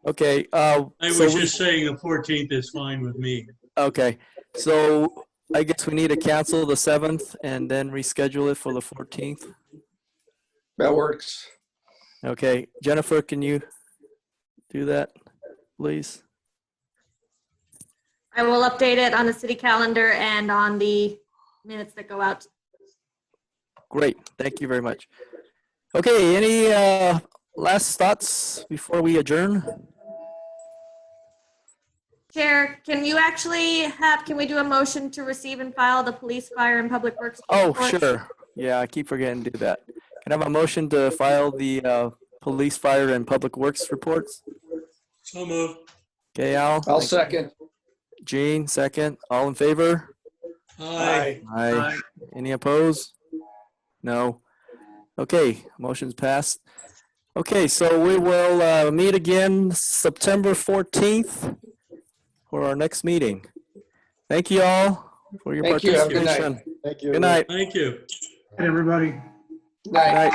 S1: Okay.
S5: I was just saying the 14th is fine with me.
S1: Okay. So I guess we need to cancel the 7th and then reschedule it for the 14th.
S10: That works.
S1: Okay. Jennifer, can you do that, please?
S3: I will update it on the city calendar and on the minutes that go out.
S1: Great. Thank you very much. Okay. Any last thoughts before we adjourn?
S3: Chair, can we do a motion to receive and file the police, fire, and public works?
S1: Oh,
S3: reports?
S1: sure. Yeah, I keep forgetting to do that. Can I have a motion to file the police, fire, and public works reports?
S5: So moved.
S1: Okay, Al.
S10: I'll second.
S1: Gene, second. All in favor?
S5: Aye.
S1: Aye. Any opposed? No. Okay, motion's passed. Okay, so we will meet again September 14th for our next meeting. Thank you all for your
S10: Thank you. Have a good night.
S1: participation.
S4: Thank you.
S1: Good night.
S5: Thank you.
S13: Everybody.
S10: Night.
S1: Good night.